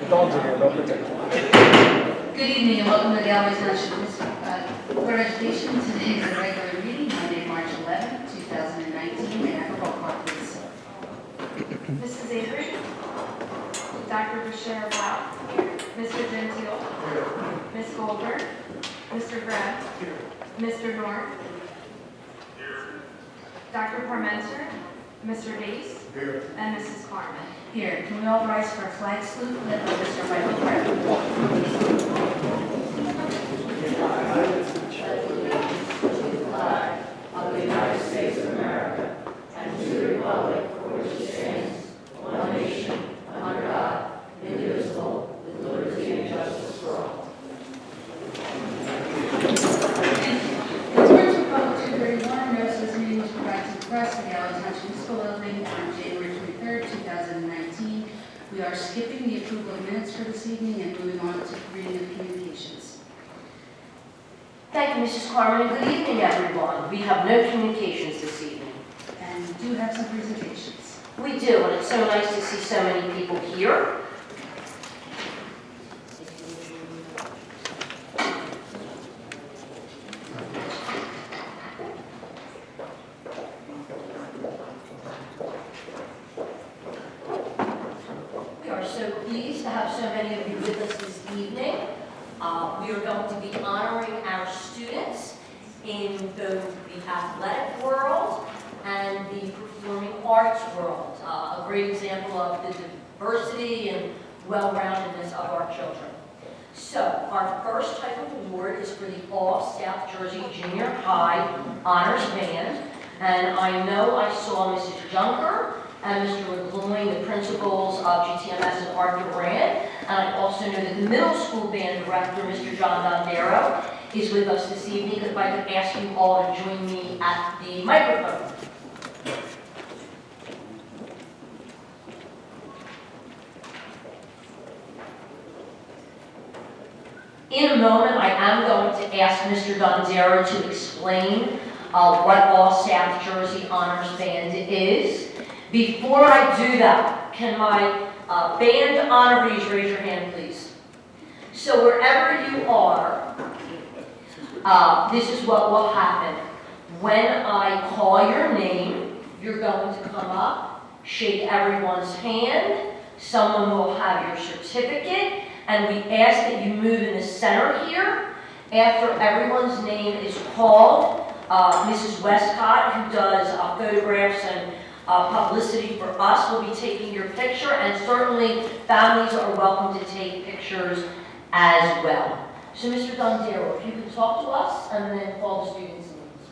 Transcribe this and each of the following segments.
Good evening and welcome to the Galloway Township Board of Education. Today is a regular meeting, Monday, March 11, 2019. May I have a roll call, please? Mrs. Avery? Dr. Bashir Wow? Mr. Gentile? Ms. Goldberg? Mr. Grant? Mr. North? Dr. Parmenter? Mr. Dace? And Mrs. Carmen. Here, can we all rise for a flag salute led by Mr. Michael Brown? Of the United States of America, and to the republic for which it stands, one nation, under God, indivisible, with liberty and justice for all. In accordance with Public 231, notice this meeting was provided to the press for the Galloway Township School Building on January 23rd, 2019. We are skipping the approval of minutes for this evening and moving on to reading of communications. Thank you, Mrs. Carmen, and good evening, everyone. We have no communications this evening. And we do have some presentations. We do, and it's so nice to see so many people here. We are so pleased to have so many of you with us this evening. We are going to be honoring our students in both the athletic world and the performing arts world. A great example of the diversity and well-roundedness of our children. So, our first type of award is for the All-South Jersey Junior High Honors Band. And I know I saw Mrs. Junker and Mr. McGloin, the principals of GTMS and Arthur Brand. And I also know that the middle school band director, Mr. John Dondero, is with us this evening. If I could ask you all to join me at the microphone. In a moment, I am going to ask Mr. Dondero to explain what All-South Jersey Honors Band is. Before I do that, can my band honorees raise your hand, please? So wherever you are, this is what will happen. When I call your name, you're going to come up, shake everyone's hand, someone will have your certificate, and we ask that you move in the center here. After everyone's name is called, Mrs. Westcott, who does photographs and publicity for us, will be taking your picture, and certainly families are welcome to take pictures as well. So Mr. Dondero, if you could talk to us and then call the students' names.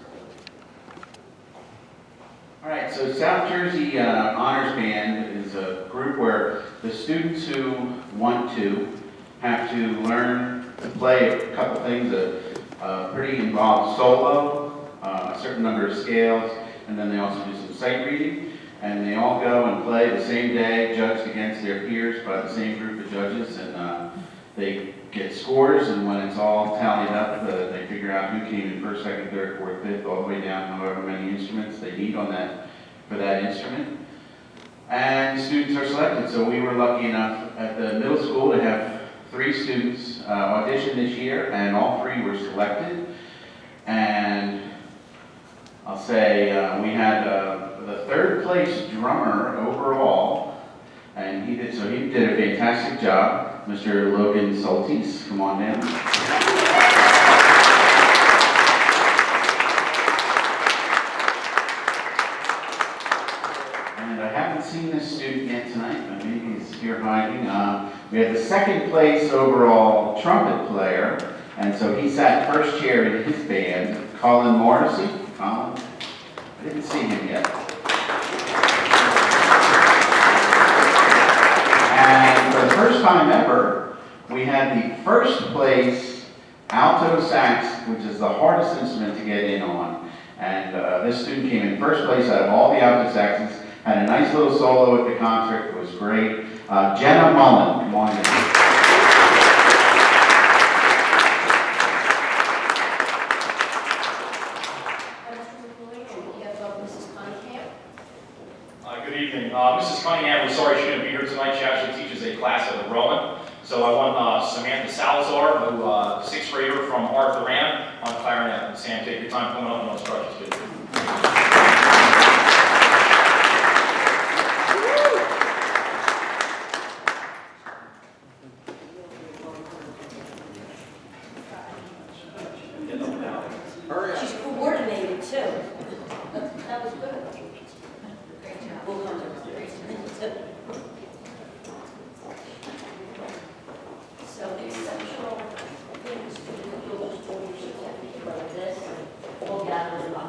All right, so South Jersey Honors Band is a group where the students who want to have to learn to play a couple things, a pretty involved solo, a certain number of scales, and then they also do some sight reading. And they all go and play the same day, judged against their peers by the same group of judges, and they get scores, and when it's all tallied up, they figure out who came in first, second, third, fourth, fifth, all the way down however many instruments they need on that for that instrument. And students are selected. So we were lucky enough at the middle school to have 3 students audition this year, and all 3 were selected. And I'll say we had the 3rd place drummer overall, and he did a fantastic job. Mr. Logan Soltis, come on down. And I haven't seen this student yet tonight, but maybe he's here hiding. We had the 2nd place overall trumpet player, and so he sat first chair in his band, Colin Morrissey. Colin, I didn't see him yet. And for the first time ever, we had the 1st place alto sax, which is the hardest instrument to get in on. And this student came in 1st place out of all the alto saxes, had a nice little solo at the concert, it was great. Jenna Mullen, come on in. Good evening. Mrs. Cunningham was sorry she couldn't be here tonight. She actually teaches a class at the Rowan. So I want Samantha Salazar, who 6th grader from Arthur Ram, on clarinet. And Sam, take your time coming up on those crutches, dude. She's coordinated too. That was good. Great job. We'll go to So the exceptional things to do those certificate like this, we'll gather them up.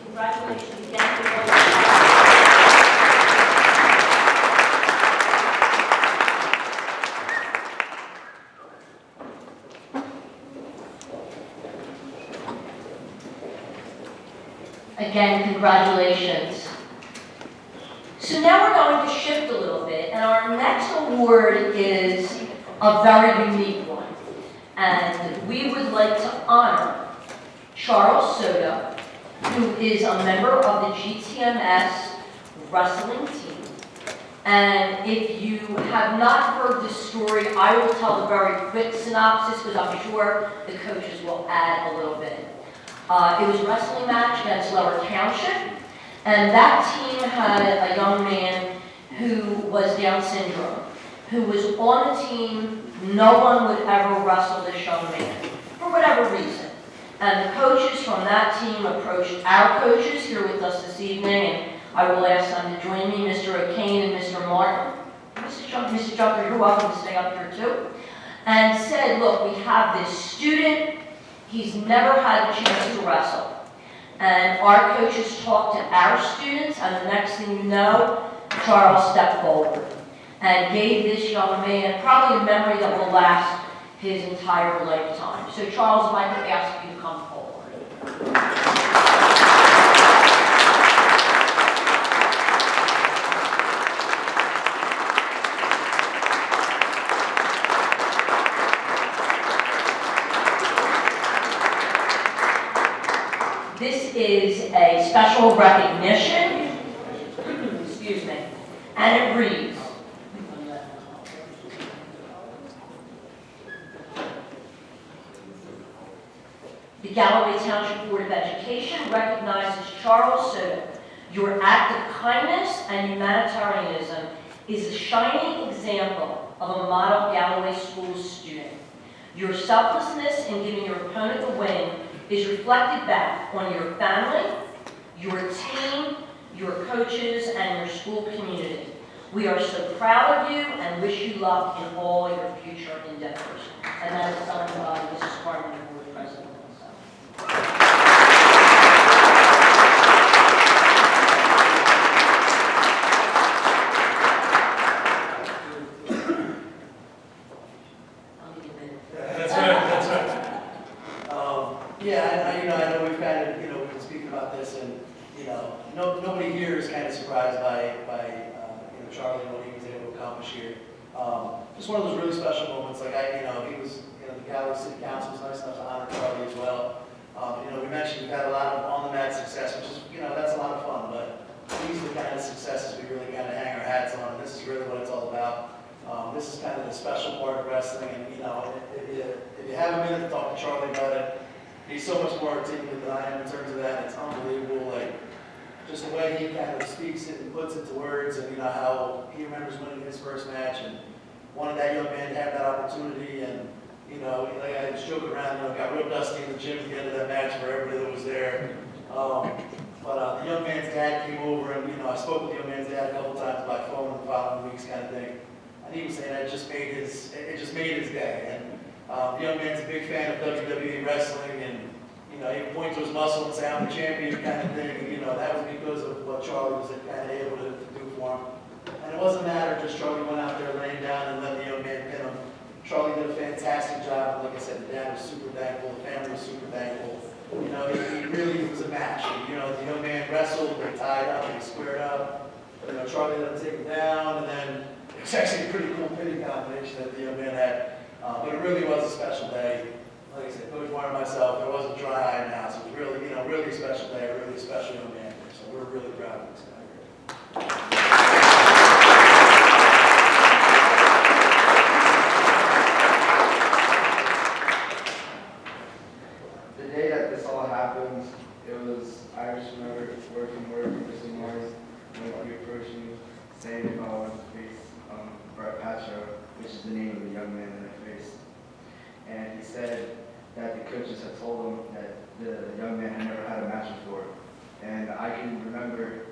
Congratulations again to all. Again, congratulations. So now we're going to shift a little bit, and our next award is a very unique one. And we would like to honor Charles Soto, who is a member of the GTMS Wrestling Team. And if you have not heard this story, I will tell the very quick synopsis because I'm sure the coaches will add a little bit. It was a wrestling match against Lower Township, and that team had a young man who was Down syndrome, who was on the team. No one would ever wrestle this young man, for whatever reason. And the coaches from that team approached our coaches here with us this evening, and I will ask them to join me, Mr. O'Kane and Mr. Martin. Mr. Junker, you're welcome to stay up here too. And said, look, we have this student. He's never had a chance to wrestle. And our coaches talked to our students, and the next thing you know, Charles stepped forward and gave this young man probably a memory that will last his entire lifetime. So Charles, I'd like to ask you to come forward. This is a special recognition, excuse me, and it reads, the Galloway Township Board of Education recognizes Charles Soto. Your act of kindness and humanitarianism is a shining example of a model Galloway School student. Your selflessness in giving your opponent a win is reflected back on your family, your team, your coaches, and your school community. We are so proud of you and wish you luck in all your future endeavors. And that is signed by Mrs. Carmen, the board president. I know we've kind of, we've been speaking about this, and, nobody here is kind of surprised by Charlie and what he was able to accomplish here. Just one of those really special moments, like he was, the Galloway City Council was nice enough to honor Charlie as well. We mentioned we've had a lot of on-the-mat success, which is, that's a lot of fun, but these are the kind of successes we really kind of hang our hats on, and this is really what it's all about. This is kind of the special part of wrestling, and, if you have a minute to talk to Charlie about it, he's so much more articulate than I am in terms of that. It's unbelievable, just the way he kind of speaks it and puts it to words, and how he remembers winning his first match and wanted that young man to have that opportunity. And I was joking around, got real dusty in the gym at the end of that match for everybody that was there. But the young man's dad came over, and I spoke with the young man's dad a couple times by phone in the following weeks, kind of thing. And he was saying that it just made his day. And the young man's a big fan of WWE wrestling, and he would point to his muscle and say, I'm the champion, kind of thing. And, that was because of what Charlie was kind of able to do for him. And it wasn't a matter of just Charlie went out there laying down and letting the young man pin him. Charlie did a fantastic job. Like I said, the dad was super thankful, the family was super thankful. He really was a match. The young man wrestled, they tied up, they squared up. Charlie let him take him down, and then It's actually a pretty cool pitting combination that the young man had, but it really was a special day. Like I said, Coach Warren and myself, there wasn't dry eye in the house. It was really, really a special day, a really special young man here. So we're really proud of this guy here. The day that this all happened, I just remember working this morning when he approached me, saying if I wanted to face Brett Pacho, which is the name of the young man that I faced. And he said that the coaches had told him that the young man had never had a match before. And I can remember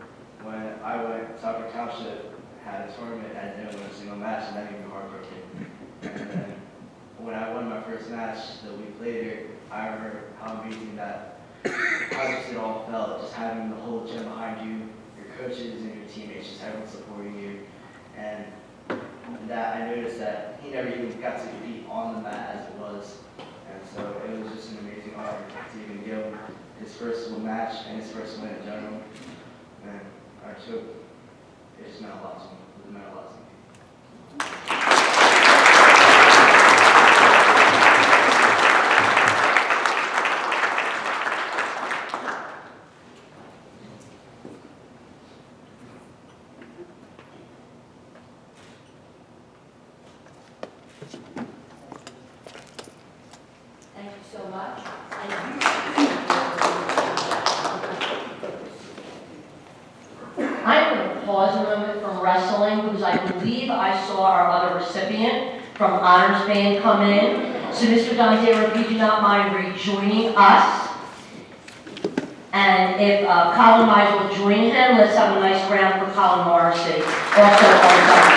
when I went to Upper Township, had a tournament, I didn't win a single match, and that made me heartbroken. And then when I won my first match the week later, I remember how amazing how just it all felt, just having the whole gym behind you, your coaches and your teammates, just everyone supporting you. And that I noticed that he never even got to compete on the mat as it was. And so it was just an amazing honor to even give him his first match and his first win in general. And it just meant a lot to me. It meant a lot to me. Thank you so much. I'm going to pause a moment from wrestling because I believe I saw our other recipient from Honors Band come in. So Mr. Donzero, if you do not mind rejoining us. And if Colin might as well join him, let's have a nice round for Colin Morrissey. Also on top.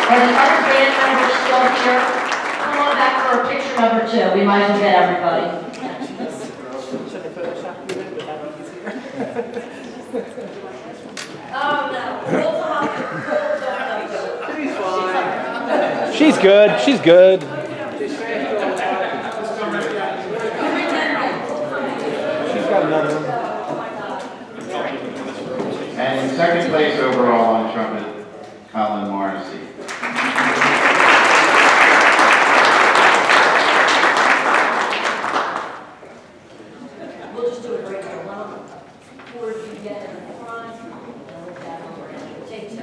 Are the other band members still here? Come on back for a picture number 2. We might as well get everybody. Oh, no. She's good. She's good. She's got another one. And in second place overall on trumpet, Colin Morrissey. We'll just do a break for one. Or if you get in the front, and we'll get over. Take 2.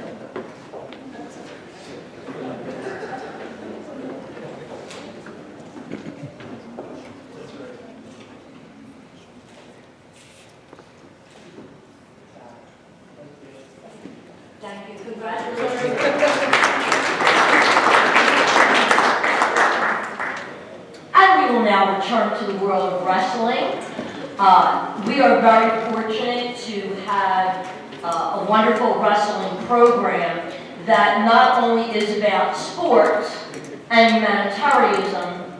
Thank you. Congratulations. And we will now return to the world of wrestling. We are very fortunate to have a wonderful wrestling program that not only is about sports and humanitarianism,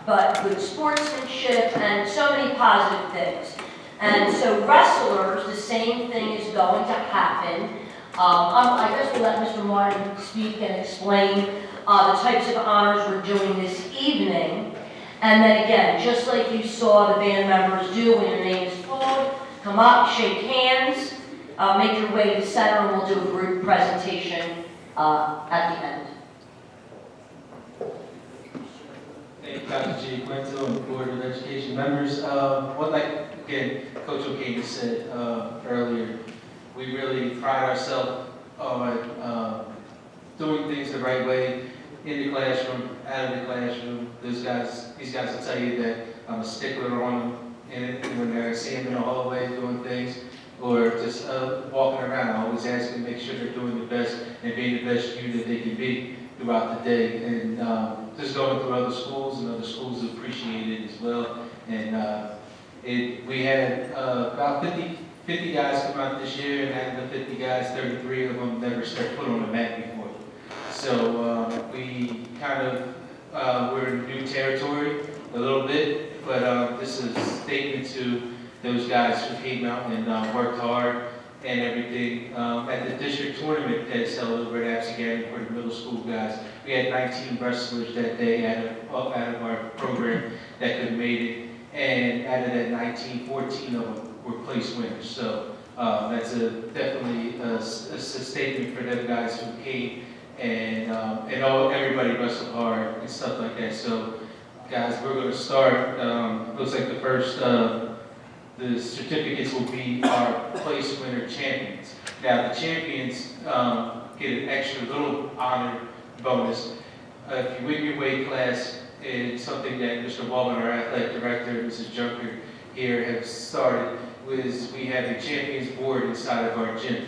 but good sportsmanship and so many positive things. And so wrestlers, the same thing is going to happen. I guess we'll let Mr. Martin speak and explain the types of honors we're doing this evening. And then again, just like you saw the band members do when your name is called, come up, shake hands, make your way to the center, and we'll do a group presentation at the end. Thank you, Dr. J. Quinto and the Board of Education members. Again, Coach O'Kane said earlier, we really pride ourselves on doing things the right way in the classroom, out of the classroom. These guys will tell you that I'm a stickler on them, and when they're seeing them in the hallway doing things, or just walking around, I always ask them to make sure they're doing the best and being the best you that they can be throughout the day. And just going through other schools, and other schools appreciate it as well. And we had about 50 guys come out this year, and out of the 50 guys, 33 of them never stepped foot on the mat before. So we kind of, we're in new territory a little bit, but this is a statement to those guys who came out and worked hard and everything. At the district tournament that's held over at Absegami for the middle school guys, we had 19 wrestlers that day out of our program that could have made it. And out of that 19, 14 of them place winners. So that's definitely a statement for them guys who came and everybody wrestled hard and stuff like that. So guys, we're going to start. Looks like the first the certificates will be our place winner champions. Now the champions get an extra little honor bonus. If you win your weight class, it's something that Mr. Walden, our athletic director, and Mrs. Junker here have started, was we have a champions board inside of our gym.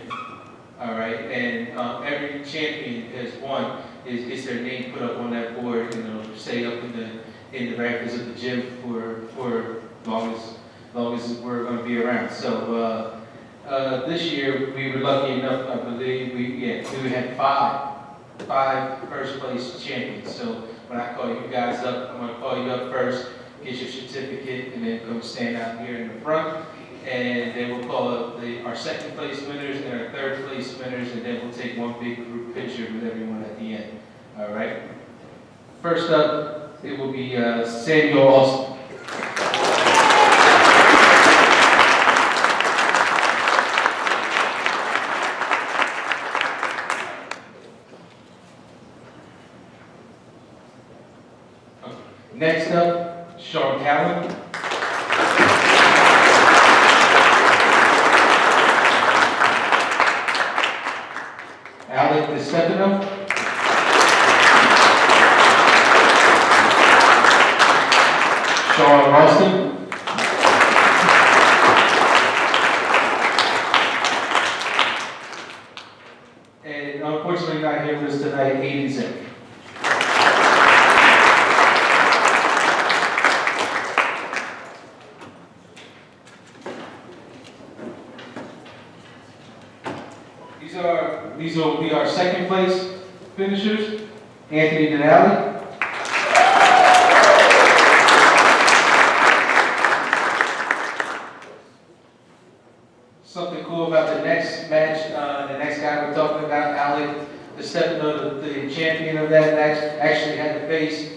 All right, and every champion has won gets their name put up on that board, and it'll stay up in the rafters of the gym for long as we're going to be around. So this year we were lucky enough, I believe we had five first place champions. So when I call you guys up, I'm going to call you up first, get your certificate, and then come stand out here in the front. And then we'll call up our second place winners and our third place winners, and then we'll take one big group picture with everyone at the end. All right. First up, it will be Samuel Austin. Next up, Sean Callan. Alec DeStefano. Sean Ralston. And unfortunately not here with us tonight, Aiden Zink. These will be our second place finishers. Anthony Denali. Something cool about the next match, the next guy we're talking about, Alec DeStefano, the champion of that match, actually had to face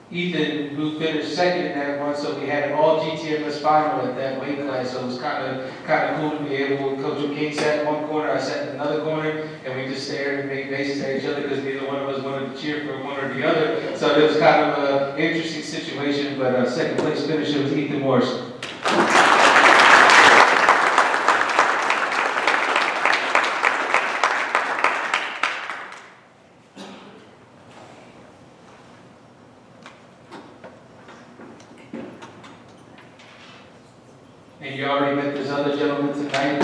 Ethan, who finished second in that one, so we had an all GTMS final at that weight class, so it was kind of cool to be able to. Coach King sat in one corner, I sat in another corner, and we just stared and made faces at each other because neither one of us wanted to cheer for one or the other. So it was kind of an interesting situation, but second place finisher was Ethan Morrison. And you already met this other gentleman tonight.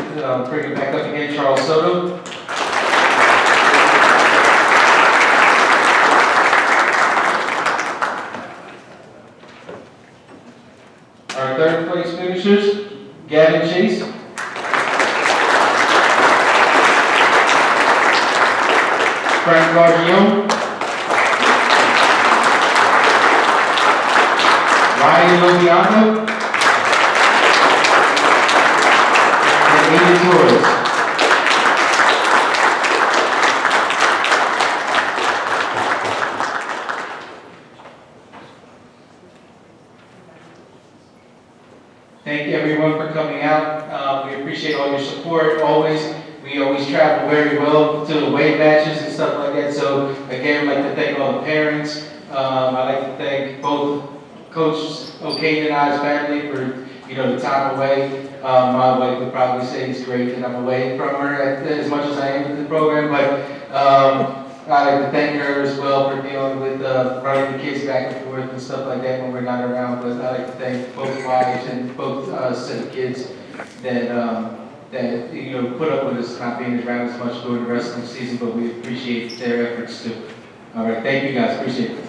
Bring it back up again, Charles Soto. Our third place finishers, Gavin Chase. Frank Gargione. Ryan Lobiano. Thank you everyone for coming out. We appreciate all your support always. We always travel very well to away matches and stuff like that. So again, I'd like to thank all the parents. I'd like to thank both Coach O'Kane and I's family for the time away. My wife would probably say it's great that I'm away from her as much as I am with the program, but I'd like to thank her as well for dealing with running the kids back and forth and stuff like that when we're not around. But I'd like to thank both wives and both set of kids that put up with us not being around as much during the wrestling season, but we appreciate their efforts too. All right, thank you guys, appreciate it.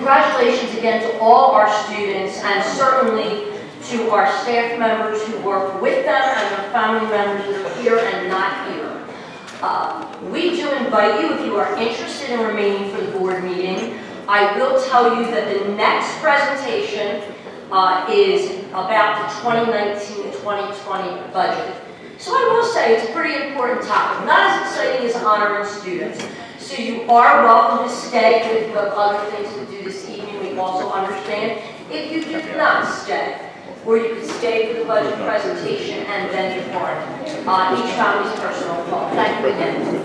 Congratulations again to all our students and certainly to our staff members who work with them and their family members that are here and not here. We do invite you, if you are interested in remaining for the board meeting, I will tell you that the next presentation is about the 2019-2020 budget. So I will say it's a pretty important topic, not as exciting as honoring students. So you are welcome to stay if you have other things to do this evening. We also understand if you do not stay, or you could stay for the budget presentation and then depart. Each family's personal call. Thank you again.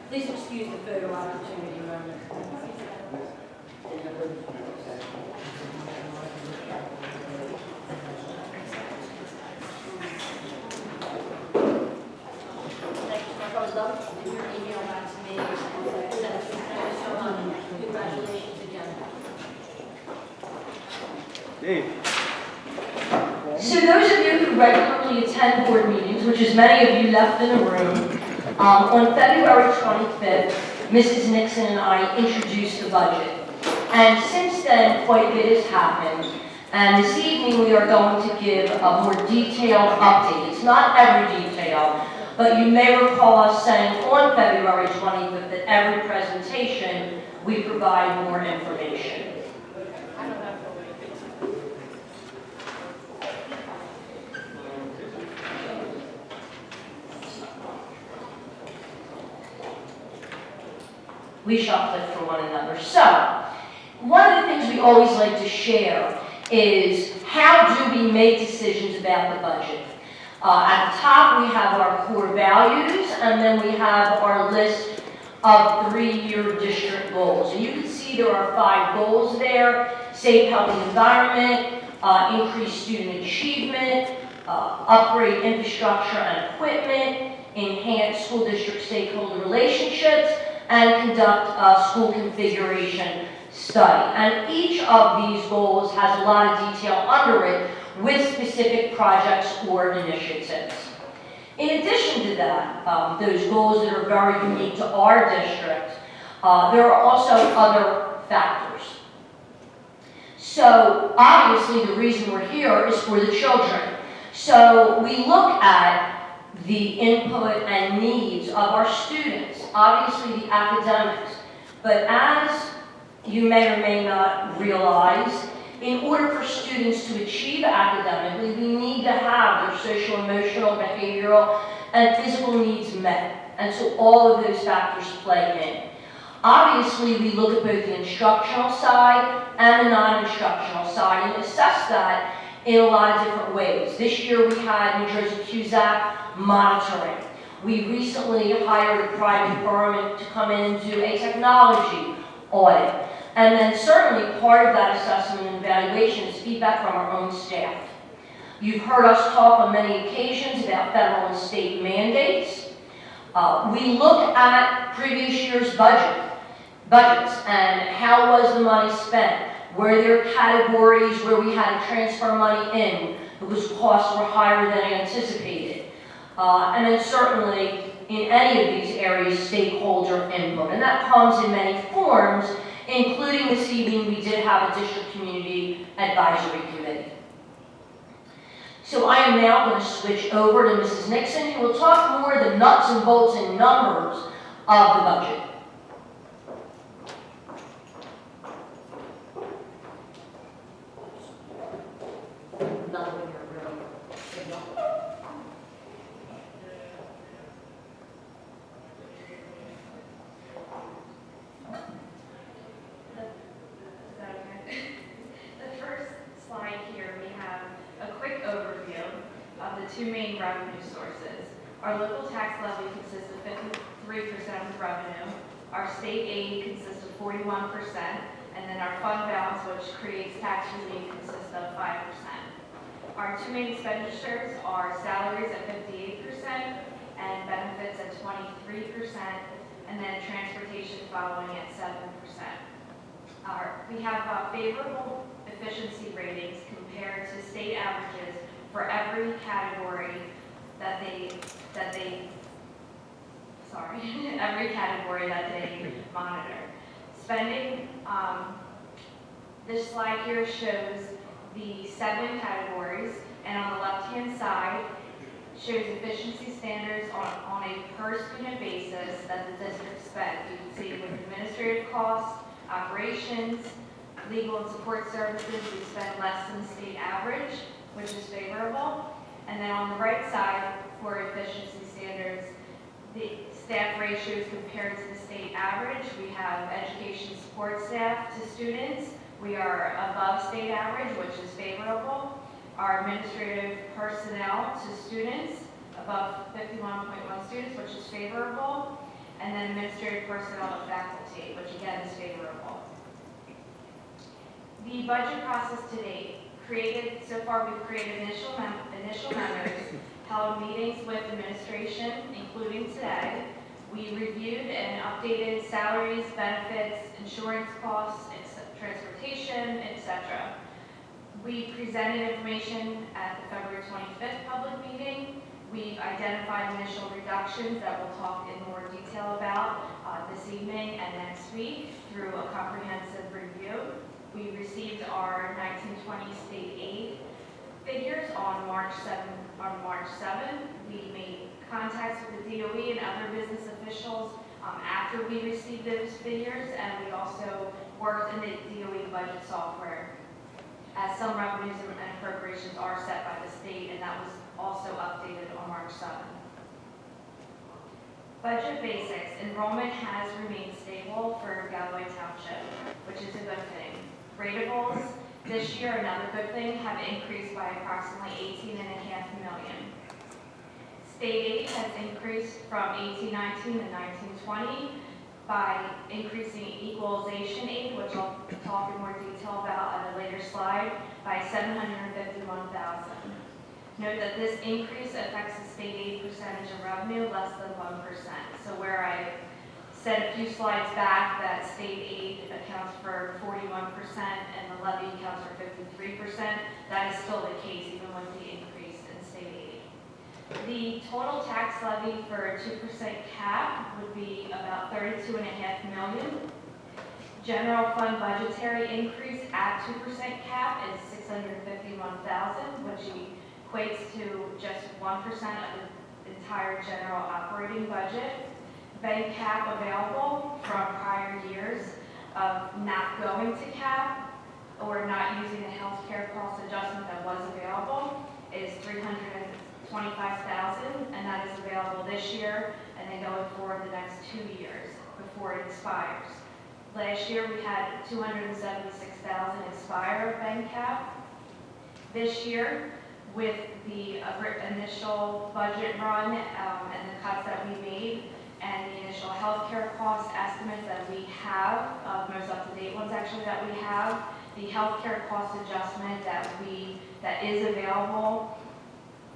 Please excuse the photo opportunity moment. Your email back to me. Congratulations again. Dave. So those of you who regularly attend board meetings, which is many of you left in the room, on February 25th, Mrs. Nixon and I introduced the budget. And since then, quite a bit has happened. And this evening, we are going to give a more detailed update. It's not every detail, but you may recall us saying on February 25th that every presentation, we provide more information. We shall click for one another. So, one of the things we always like to share is how do we make decisions about the budget. At the top, we have our core values, and then we have our list of 3-year district goals. And you can see there are 5 goals there: safe, healthy environment, increase student achievement, upgrade infrastructure and equipment, enhance school district stakeholder relationships, and conduct a school configuration study. And each of these goals has a lot of detail under it with specific projects or initiatives. In addition to that, those goals that are very unique to our district, there are also other factors. So obviously the reason we're here is for the children. So we look at the input and needs of our students, obviously the academics, but as you may or may not realize, in order for students to achieve academically, we need to have their social, emotional, behavioral, and physical needs met. And so all of those factors play in. Obviously, we look at both the instructional side and the non-instructional side and assess that in a lot of different ways. This year we had New Jersey CUSAC monitoring. We recently hired a private firm to come in and do a technology audit. And then certainly part of that assessment and evaluation is feedback from our own staff. You've heard us talk on many occasions about federal and state mandates. We look at previous year's budgets and how was the money spent. Were there categories where we had to transfer money in because costs were higher than anticipated? And then certainly in any of these areas, stakeholder input. And that comes in many forms, including this evening we did have a district community advisory committee. So I am now going to switch over to Mrs. Nixon, who will talk more the nuts and bolts and numbers of the budget. Two main revenue sources. Our local tax levy consists of 53% of the revenue. Our state aid consists of 41%, and then our fund balance, which creates tax relief, consists of 5%. Our two main expenditures are salaries at 58% and benefits at 23%, and then transportation following at 7%. We have favorable efficiency ratings compared to state averages for every category every category that they monitor. Spending, this slide here shows the 7 categories, and on the left-hand side shows efficiency standards on a per student basis that the district spent. You can see with administrative costs, operations, legal and support services, we spend less than the state average, which is favorable. And then on the right side, for efficiency standards, the staff ratios compared to the state average. We have education support staff to students. We are above state average, which is favorable. Our administrative personnel to students, above 51.1 students, which is favorable. And then administrative personnel to faculty, which again is favorable. The budget process to date. So far we've created initial memos, held meetings with administration, including today. We reviewed and updated salaries, benefits, insurance costs, transportation, etc. We presented information at the February 25th public meeting. We've identified initial reductions that we'll talk in more detail about this evening and next week through a comprehensive review. We received our 1920 state aid figures on March 7th. We made contacts with the DOE and other business officials after we received those figures, and we also worked in the DOE budget software, as some revenues and appropriations are set by the state, and that was also updated on March 7th. Budget basics. Enrollment has remained stable for Galloway Township, which is a good thing. Ratables this year, another good thing, have increased by approximately $18.5 million. State aid has increased from 1819 to 1920 by increasing equalization aid, which I'll talk in more detail about at a later slide, by $751,000. Note that this increase affects the state aid percentage of revenue less than 1%. So where I said a few slides back that state aid accounts for 41% and the levy accounts for 53%, that is still the case even with the increase in state aid. The total tax levy for a 2% cap would be about $32.5 million. General fund budgetary increase at 2% cap is $651,000, which equates to just 1% of the entire general operating budget. Bank cap available from prior years of not going to cap or not using the healthcare cost adjustment that was available is $325,000, and that is available this year and then going forward the next 2 years before it expires. Last year we had $276,000 expire of bank cap. This year, with the initial budget run and the cuts that we made, and the initial healthcare cost estimates that we have, most up-to-date ones actually that we have, the healthcare cost adjustment that is available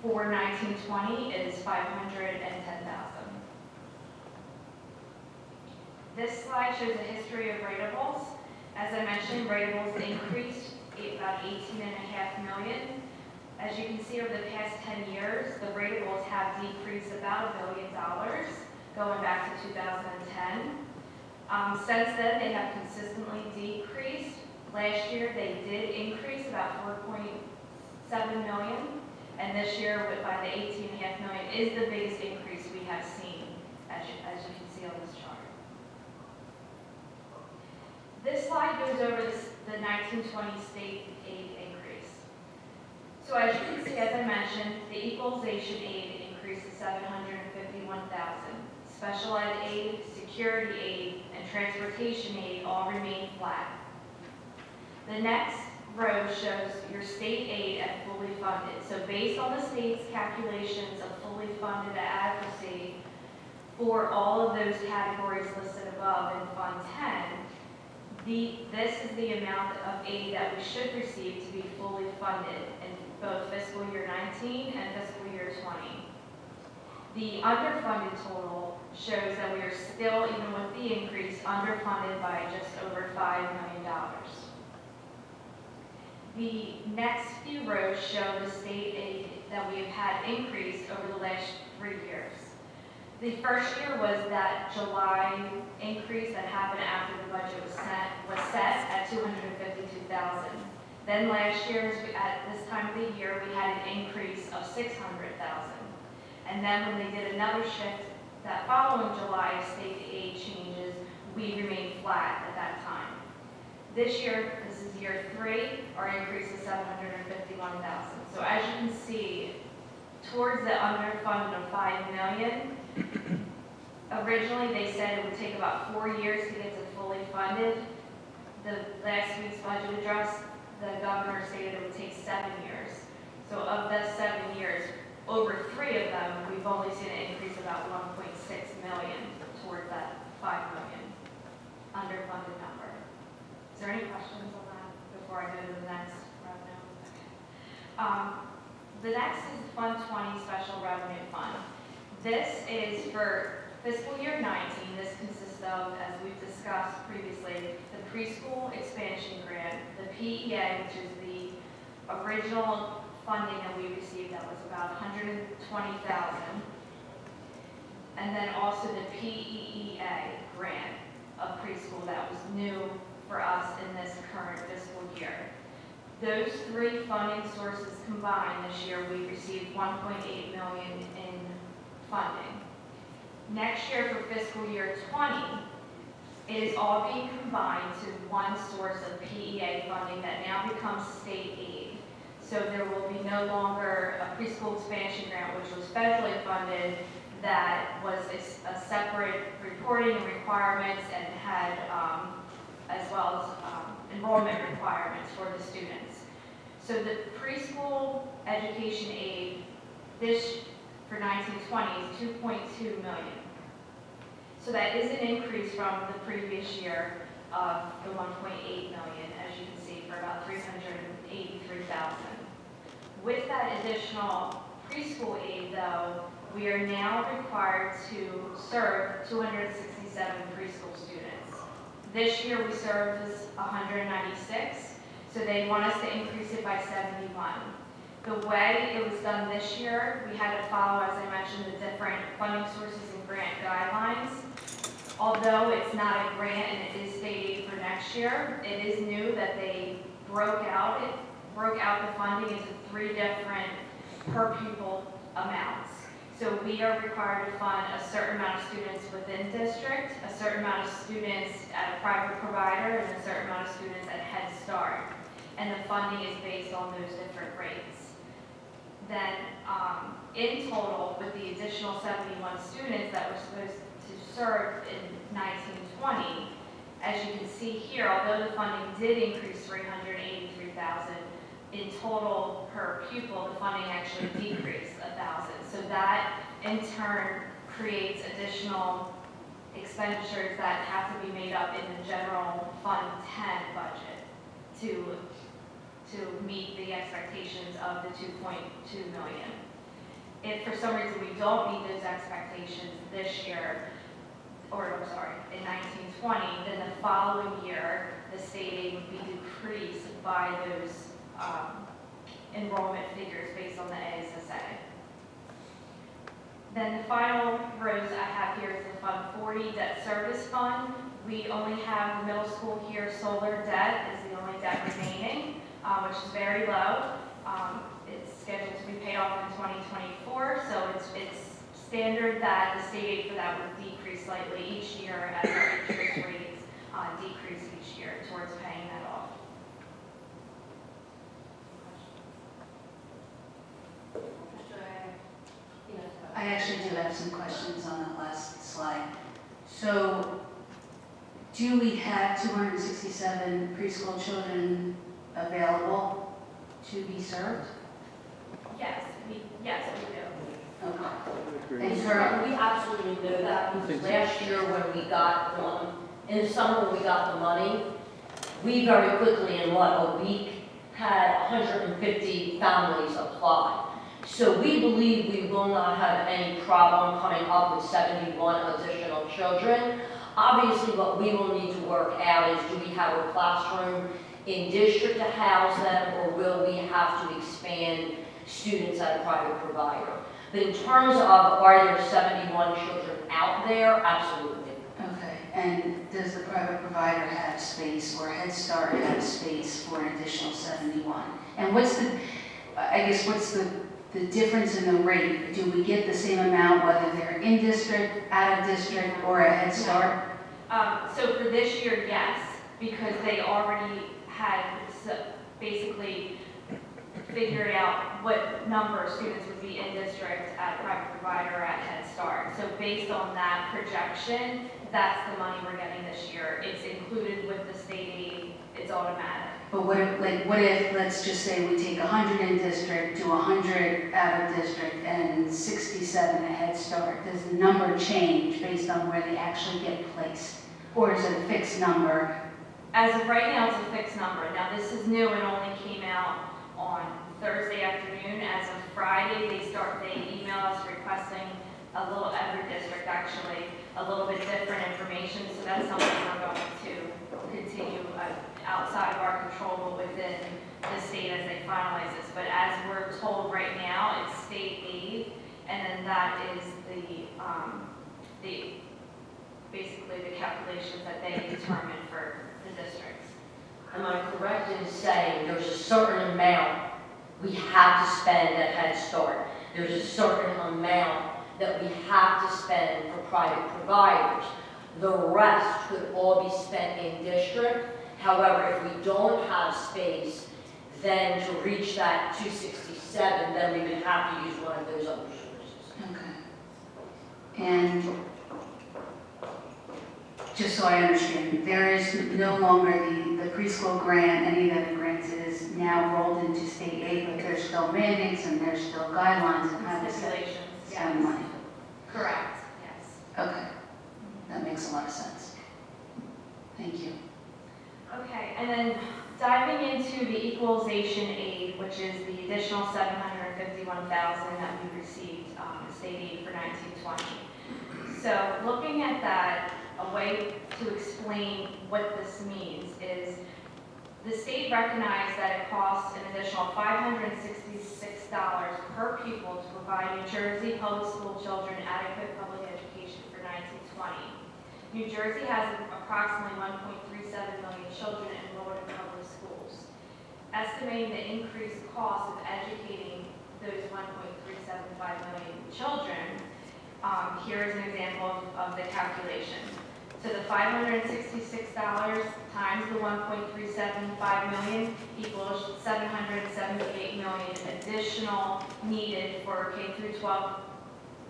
for 1920 is $510,000. This slide shows a history of rateables. As I mentioned, rateables increased about $18.5 million. As you can see, over the past 10 years, the rateables have decreased about $1 billion, going back to 2010. Since then, they have consistently decreased. Last year, they did increase about $4.7 million, and this year, by the $18.5 million, is the biggest increase we have seen, as you can see on this chart. This slide goes over the 1920 state aid increase. So as you can see, as I mentioned, the equalization aid increased to $751,000. Special ed aid, security aid, and transportation aid all remain flat. The next row shows your state aid at fully funded. So based on the state's calculations of fully funded adequacy for all of those categories listed above in Fund 10, this is the amount of aid that we should receive to be fully funded in both fiscal year 19 and fiscal year 20. The underfunded total shows that we are still, even with the increase, underfunded by just over $5 million. The next few rows show the state aid that we have had increased over the last 3 years. The first year was that July increase that happened after the budget was set at $252,000. Then last year, at this time of the year, we had an increase of $600,000. And then when they did another shift that following July state aid changes, we remained flat at that time. This year, this is year 3, our increase is $751,000. So as you can see, towards the underfunded of $5 million, originally they said it would take about 4 years to get to fully funded. The last week's budget address, the governor stated it would take 7 years. So of the 7 years, over 3 of them, we've only seen an increase of about 1.6 million towards that 5 million underfunded number. Is there any questions on that before I go to the next revenue? Okay. The next is Fund 20 Special Revenue Fund. This is for fiscal year 19. This consists of, as we've discussed previously, the preschool expansion grant, the PEA, which is the original funding that we received that was about $120,000, and then also the PEEA grant of preschool that was new for us in this current fiscal year. Those 3 funding sources combined this year, we received $1.8 million in funding. Next year for fiscal year 20, it is all being combined to one source of PEA funding that now becomes state aid. So there will be no longer a preschool expansion grant, which was federally funded, that was a separate reporting and requirements and had, as well as enrollment requirements for the students. So the preschool education aid for 1920 is $2.2 million. So that is an increase from the previous year of the $1.8 million, as you can see, for about $383,000. With that additional preschool aid, though, we are now required to serve 267 preschool students. This year we served 196, so they want us to increase it by 71. The way it was done this year, we had to follow, as I mentioned, the different funding sources and grant guidelines. Although it's not a grant and it is state aid for next year, it is new that they broke out the funding into 3 different per pupil amounts. So we are required to fund a certain amount of students within district, a certain amount of students at a private provider, and a certain amount of students at Head Start. And the funding is based on those different rates. Then in total, with the additional 71 students that we're supposed to serve in 1920, as you can see here, although the funding did increase $383,000, in total per pupil, the funding actually decreased $1,000. So that in turn creates additional expenditures that have to be made up in the general Fund 10 budget to meet the expectations of the 2.2 million. If for some reason we don't meet those expectations this year, or I'm sorry, in 1920, then the following year, the state aid would be decreased by those enrollment figures based on the ASSA. Then the final rows I have here is the Fund 40 Debt Service Fund. We only have the middle school here, solar debt is the only debt remaining, which is very low. It's scheduled to be paid off in 2024, so it's standard that the state aid for that would decrease slightly each year as our interest rates decrease each year towards paying that off. I actually do have some questions on that last slide. So, do we have 267 preschool children available to be served? Yes, we do. Okay. And And sir, we absolutely know that, because last year when we got the money, in the summer when we got the money, we very quickly, in a week, had 150 families apply. So we believe we will not have any problem coming up with 71 additional children. Obviously, what we will need to work out is, do we have a classroom in district to house them, or will we have to expand students at a private provider? But in terms of, are there 71 children out there? Absolutely. Okay, and does the private provider have space, or Head Start have space for an additional 71? And what's the difference in the rate? Do we get the same amount whether they're in district, out of district, or a Head Start? So for this year, yes, because they already had basically figured out what number of students would be in district at private provider or at Head Start. So based on that projection, that's the money we're getting this year. It's included with the state aid, it's automatic. But what if, let's just say we take 100 in district to 100 out of district and 67 at Head Start? Does the number change based on where they actually get placed? Or is it a fixed number? As of right now, it's a fixed number. Now, this is new and only came out on Thursday afternoon. As of Friday, they email us requesting a little, every district actually, a little bit different information. So that's something we're going to continue outside of our control, but within the state as they finalize this. But as we're told right now, it's state aid, and then that is basically the calculations that they determine for the districts. Am I correct in saying there's a certain amount we have to spend at Head Start? There's a certain amount that we have to spend for private providers. The rest could all be spent in district. However, if we don't have space, then to reach that 267, then we would have to use one of those other sources. Okay. And just so I understand, there is no longer the preschool grant, any of the grants is now rolled into state aid, but there's still mandates and there's still guidelines on how to Stipulations, spend money. Correct, yes. Okay, that makes a lot of sense. Thank you. Okay, and then diving into the equalization aid, which is the additional $751,000 that we received, state aid for 1920. So looking at that, a way to explain what this means is the state recognized that it costs an additional $566 per pupil to provide New Jersey public school children adequate public education for 1920. New Jersey has approximately 1.37 million children enrolled in public schools. Estimating the increased cost of educating those 1.375 million children, here is an example of the calculation. So the $566 times the 1.375 million equals 778 million additional needed for K through 12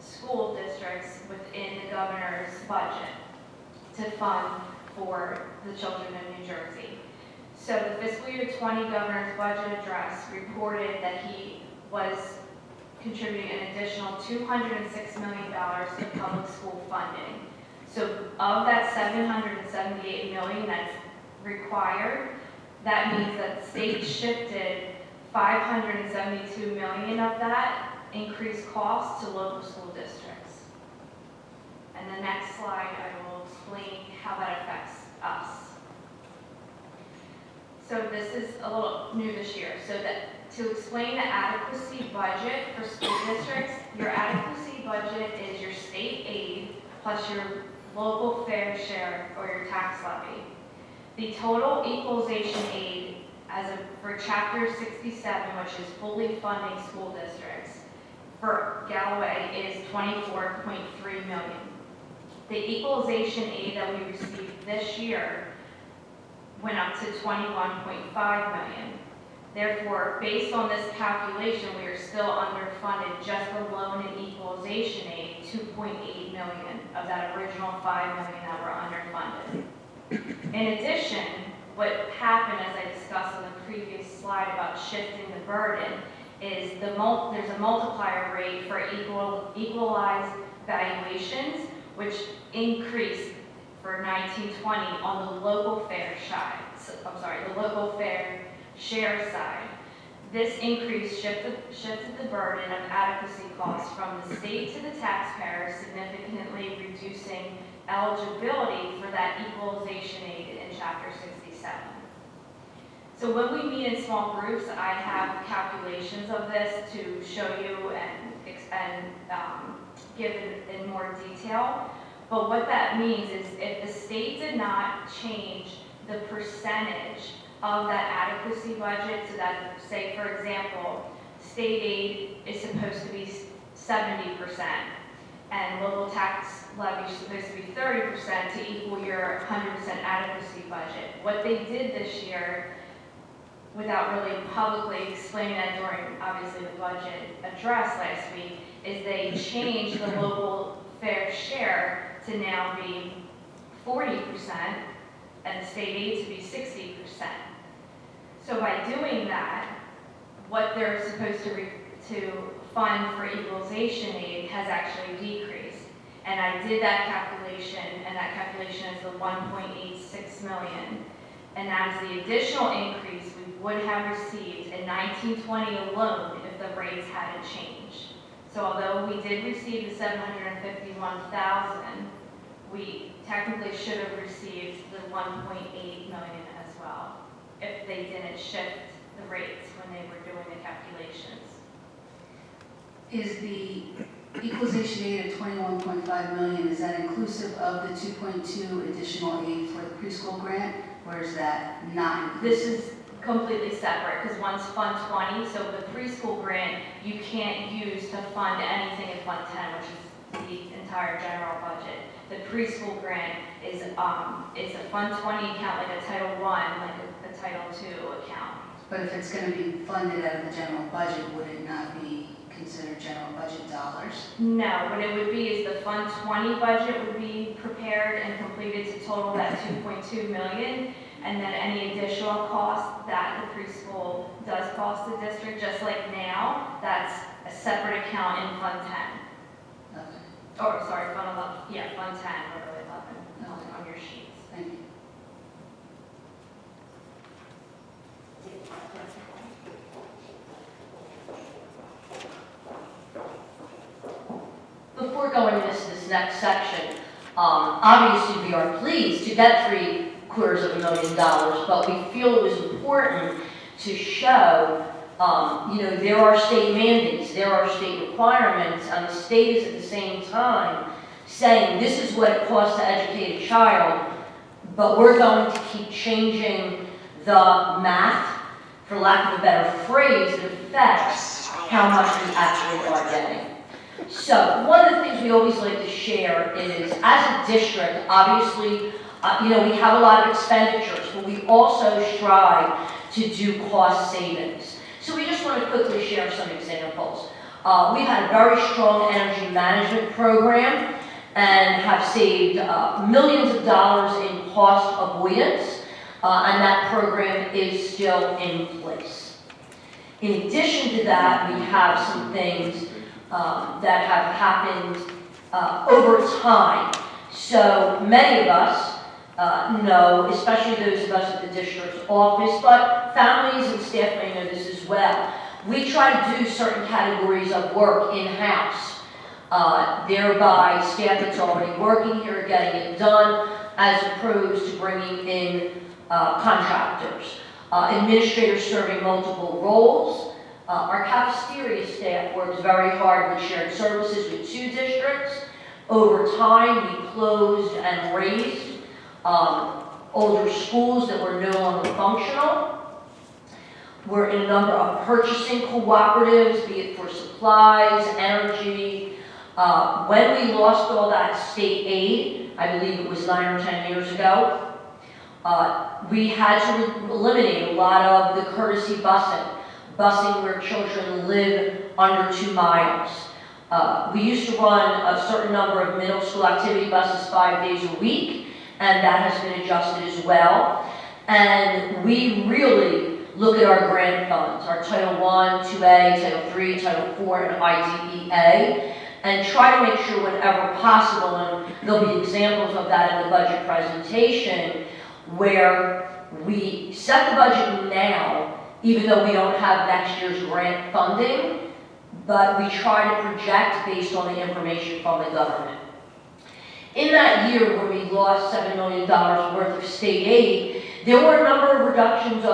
school districts within the governor's budget to fund for the children of New Jersey. So the fiscal year 20 governor's budget address reported that he was contributing an additional $206 million to public school funding. So of that $778 million that's required, that means that the state shifted $572 million of that increased cost to local school districts. And the next slide, I will explain how that affects us. So this is a little new this year. So that to explain the adequacy budget for school districts, your adequacy budget is your state aid plus your local fair share or your tax levy. The total equalization aid for Chapter 67, which is fully funding school districts, for Galloway is $24.3 million. The equalization aid that we received this year went up to $21.5 million. Therefore, based on this calculation, we are still underfunded just the loan and equalization aid, $2.8 million of that original $5 million that we're underfunded. In addition, what happened, as I discussed on the previous slide about shifting the burden, is there's a multiplier rate for equalized valuations, which increased for 1920 on the local fair side. The local fair share side. This increase shifted the burden of adequacy costs from the state to the taxpayer, significantly reducing eligibility for that equalization aid in Chapter 67. So when we meet in small groups, I have calculations of this to show you and give it in more detail. But what that means is if the state did not change the percentage of that adequacy budget, so that, say, for example, state aid is supposed to be 70% and local tax levy is supposed to be 30% to equal your 100% adequacy budget. What they did this year, without really publicly explaining that during, obviously, the budget address last week, is they changed the local fair share to now be 40% and the state aid to be 60%. So by doing that, what they're supposed to fund for equalization aid has actually decreased. And I did that calculation, and that calculation is the 1.86 million. And that is the additional increase we would have received in 1920 alone if the rates hadn't changed. So although we did receive the 751,000, we technically should have received the 1.8 million as well if they didn't shift the rates when they were doing the calculations. Is the equalization aid of $21.5 million, is that inclusive of the 2.2 additional aid for the preschool grant, or is that not inclusive? This is completely separate because one's Fund 20, so the preschool grant you can't use to fund anything in Fund 10, which is the entire general budget. The preschool grant is a Fund 20 account, like a Title I, like a Title II account. But if it's going to be funded out of the general budget, would it not be considered general budget dollars? No, what it would be is the Fund 20 budget would be prepared and completed to total that 2.2 million, and then any additional cost that the preschool does cost the district, just like now, that's a separate account in Fund 10. Okay, Or, sorry, Fund 11, yeah, Fund 10 or 11 on your sheets. thank you. Before going into this next section, obviously we are pleased to get $750,000, but we feel it was important to show, there are state mandates, there are state requirements, and the state is at the same time saying this is what it costs to educate a child, but we're going to keep changing the math, for lack of a better phrase, that affects how much we actually are getting. So one of the things we always like to share is, as a district, obviously, we have a lot of expenditures, but we also strive to do cost savings. So we just want to quickly share some examples. We've had a very strong energy management program and have saved millions of dollars in cost avoidance, and that program is still in place. In addition to that, we have some things that have happened over time. So many of us know, especially those of us at the district's office, but families and staff may know this as well. We try to do certain categories of work in-house, thereby staff that's already working here are getting it done, as opposed to bringing in contractors. Administrators serving multiple roles. Our cafeteria staff works very hard with shared services with 2 districts. Over time, we closed and raised older schools that were no longer functional. We're in a number of purchasing cooperatives, be it for supplies, energy. When we lost all that state aid, I believe it was 9 or 10 years ago, we had to eliminate a lot of the courtesy busing where children live under 2 miles. We used to run a certain number of middle school activity buses 5 days a week, and that has been adjusted as well. And we really look at our grant funds, our Title I, 2A, Title III, Title IV, and IDEA, and try to make sure whenever possible, and there'll be examples of that in the budget presentation, where we set the budget now, even though we don't have next year's grant funding, but we try to project based on the information from the government. In that year when we lost $7 million worth of state aid, there were a number of reductions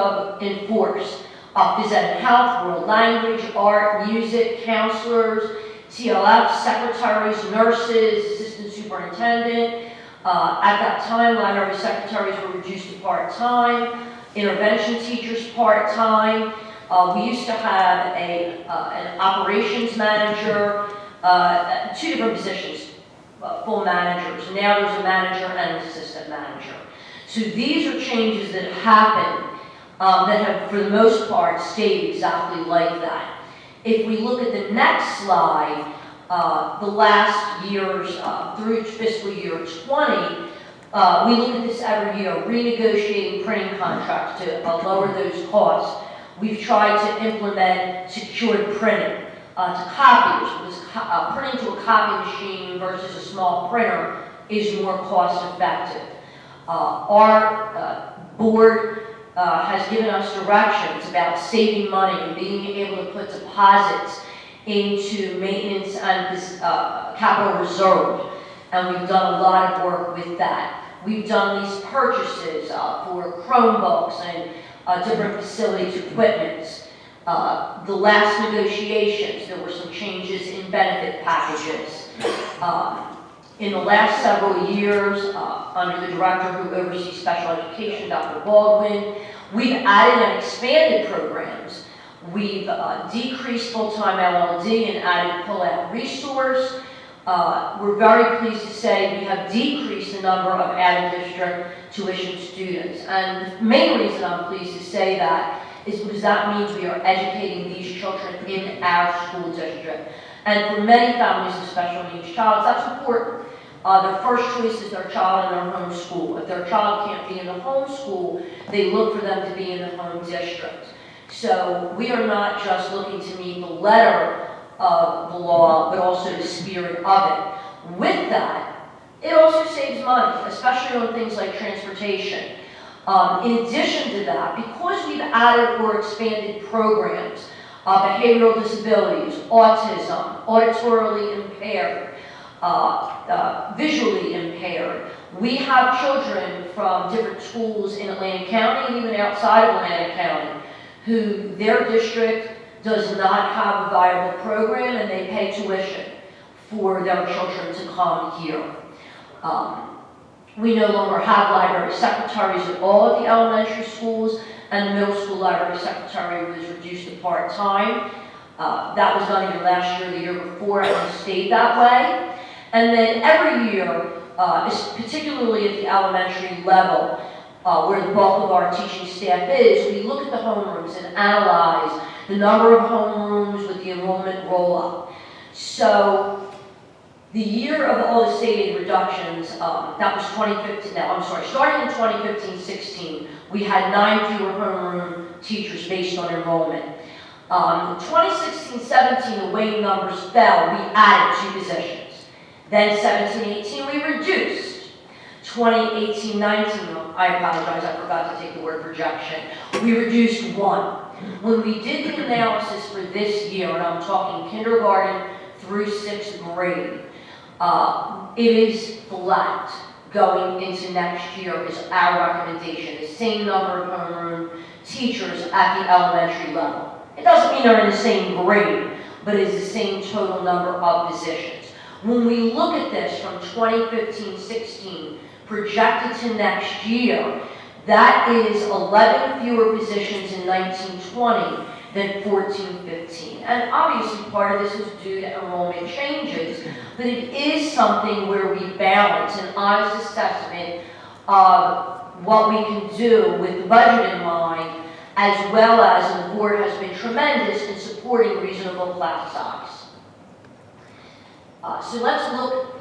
in force. Phys ed and health, world language, art, music, counselors, TLF, secretaries, nurses, assistant superintendent. At that time, library secretaries were reduced to part-time, intervention teachers part-time. We used to have an operations manager, 2 different positions, full managers. Now there's a manager and an assistant manager. So these are changes that happen that have, for the most part, stayed exactly like that. If we look at the next slide, the last years through fiscal year 20, we look at this every year, renegotiating printing contracts to lower those costs. We've tried to implement secured printing to copiers, because printing to a copy machine versus a small printer is more cost effective. Our board has given us directions about saving money and being able to put deposits into maintenance and this capital reserve, and we've done a lot of work with that. We've done these purchases for Chromebooks and different facilities equipment. The last negotiations, there were some changes in benefit packages. In the last several years, under the director who oversees special education, Dr. Baldwin, we've added and expanded programs. We've decreased full-time LLD and added pull-out resource. We're very pleased to say we have decreased the number of out-of-district tuition students. And the main reason I'm pleased to say that is because that means we are educating these children in our school district. And for many families with special needs child, that's important. Their first choice is their child in their home school. If their child can't be in the home school, they look for them to be in the home district. So we are not just looking to meet the letter of the law, but also the spirit of it. With that, it also saves money, especially on things like transportation. In addition to that, because we've added or expanded programs, behavioral disabilities, autism, auditorily impaired, visually impaired, we have children from different schools in Atlantic County and even outside of Atlantic County who their district does not have a viable program and they pay tuition for their children to come here. We no longer have library secretaries at all at the elementary schools, and the middle school library secretary was reduced to part-time. That was done either last year or the year before, and it stayed that way. And then every year, particularly at the elementary level, where the bulk of our teaching staff is, we look at the homerooms and analyze the number of homerooms with the enrollment roll-up. So the year of all the state aid reductions, that was 2015, starting in 2015-16, we had 9 fewer homeroom teachers based on enrollment. 2016-17, the way numbers fell, we added 2 positions. Then 17-18, we reduced. 2018-19, I apologize, I forgot to take the word projection. We reduced 1. When we did the analysis for this year, and I'm talking kindergarten through 6th grade, it is flat going into next year is our recommendation. The same number of homeroom teachers at the elementary level. It doesn't mean they're in the same grade, but it's the same total number of positions. When we look at this from 2015-16 projected to next year, that is 11 fewer positions in 19-20 than 14-15. And obviously part of this is due to enrollment changes, but it is something where we balance an honest assessment of what we can do with the budget in mind, as well as the board has been tremendous in supporting reasonable class size. So let's look,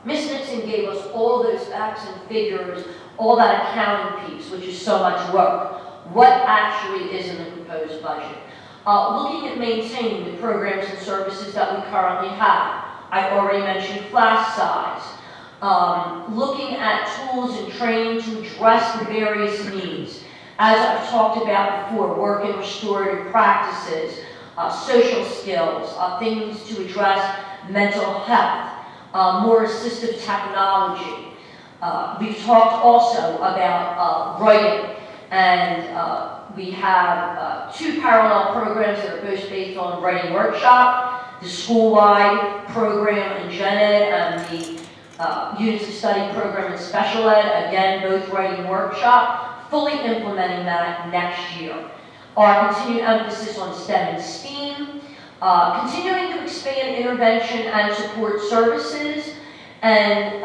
Ms. Nixon gave us all those facts and figures, all that accounting piece, which is so much work. What actually is in the proposed budget? Looking at maintaining the programs and services that we currently have. I already mentioned class size. Looking at tools and training to address the various needs. As I've talked about before, work in restorative practices, social skills, things to address mental health, more assistive technology. We've talked also about writing, and we have 2 parallel programs that are both based on writing workshop, the school-wide program in Gen Ed and the Units of Study program in Special Ed, again, both writing workshop, fully implementing that next year. Our continued emphasis on STEM and STEAM, continuing to expand intervention and support services, and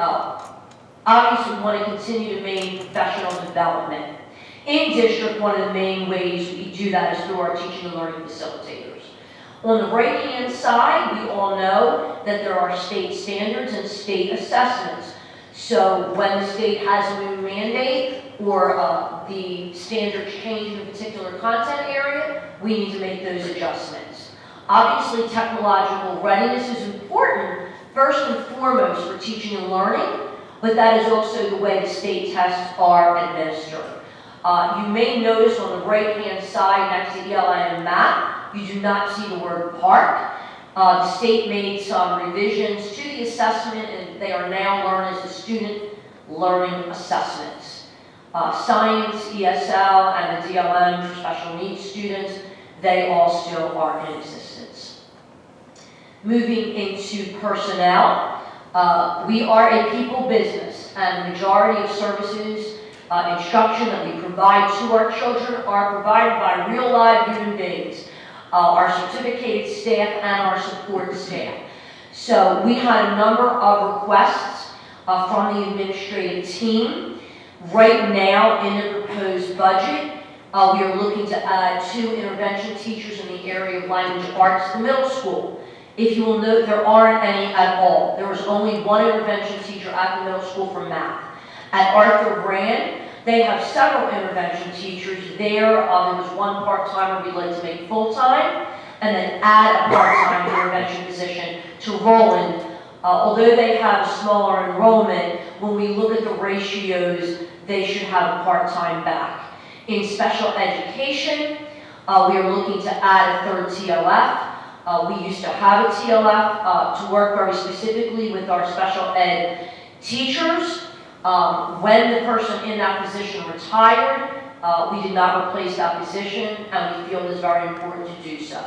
obviously we want to continue to maintain professional development. In district, one of the main ways we do that is through our teaching and learning facilitators. On the right-hand side, we all know that there are state standards and state assessments. So when the state has a new mandate or the standards change in a particular content area, we need to make those adjustments. Obviously, technological readiness is important, first and foremost, for teaching and learning, but that is also the way the state tests are administered. You may notice on the right-hand side next to ELI and math, you do not see the word park. The state made some revisions to the assessment, and they are now learned as the student learning assessments. Science, ESL, and the DLM for special needs students, they all still are in existence. Moving into personnel, we are a people business, and the majority of services, instruction that we provide to our children are provided by real live human beings, our certificated staff and our support staff. So we had a number of requests from the administrative team. Right now in the proposed budget, we are looking to add 2 intervention teachers in the area of language arts to the middle school. If you will note, there aren't any at all. There was only 1 intervention teacher at the middle school for math. At Arthur Brand, they have several intervention teachers there. There was 1 part-timer we'd like to make full-time, and then add a part-time intervention position to Roland. Although they have a smaller enrollment, when we look at the ratios, they should have a part-time back. In special education, we are looking to add a 3rd TLF. We used to have a TLF to work very specifically with our special ed teachers. When the person in that position retired, we did not replace that position, and we feel it is very important to do so.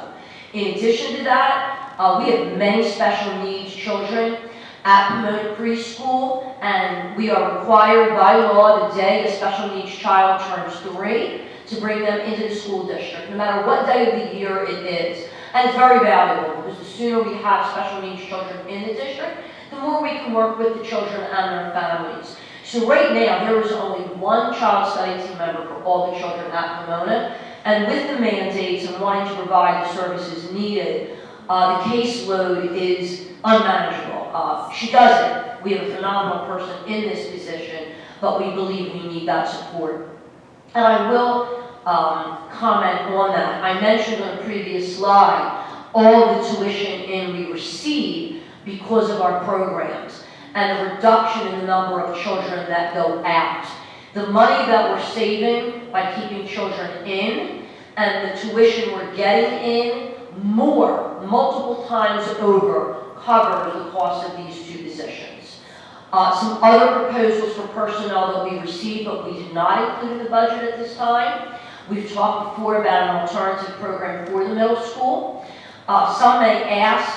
In addition to that, we have many special needs children at Pomona Preschool, and we are required by law the day a special needs child turns 3 to bring them into the school district, no matter what day of the year it is. And it's very valuable, because the sooner we have special needs children in the district, the more we can work with the children and their families. So right now, there is only 1 child study team member for all the children at Pomona, and with the mandates and wanting to provide the services needed, the caseload is unmanageable. She does it. We have a phenomenal person in this position, but we believe we need that support. And I will comment on that. I mentioned on a previous slide all the tuition we receive because of our programs and the reduction in the number of children that go out. The money that we're saving by keeping children in and the tuition we're getting in multiple times over covers the cost of these two positions. Some other proposals for personnel that we received, but we did not include in the budget at this time. We've talked before about an alternative program for the middle school. Some may ask,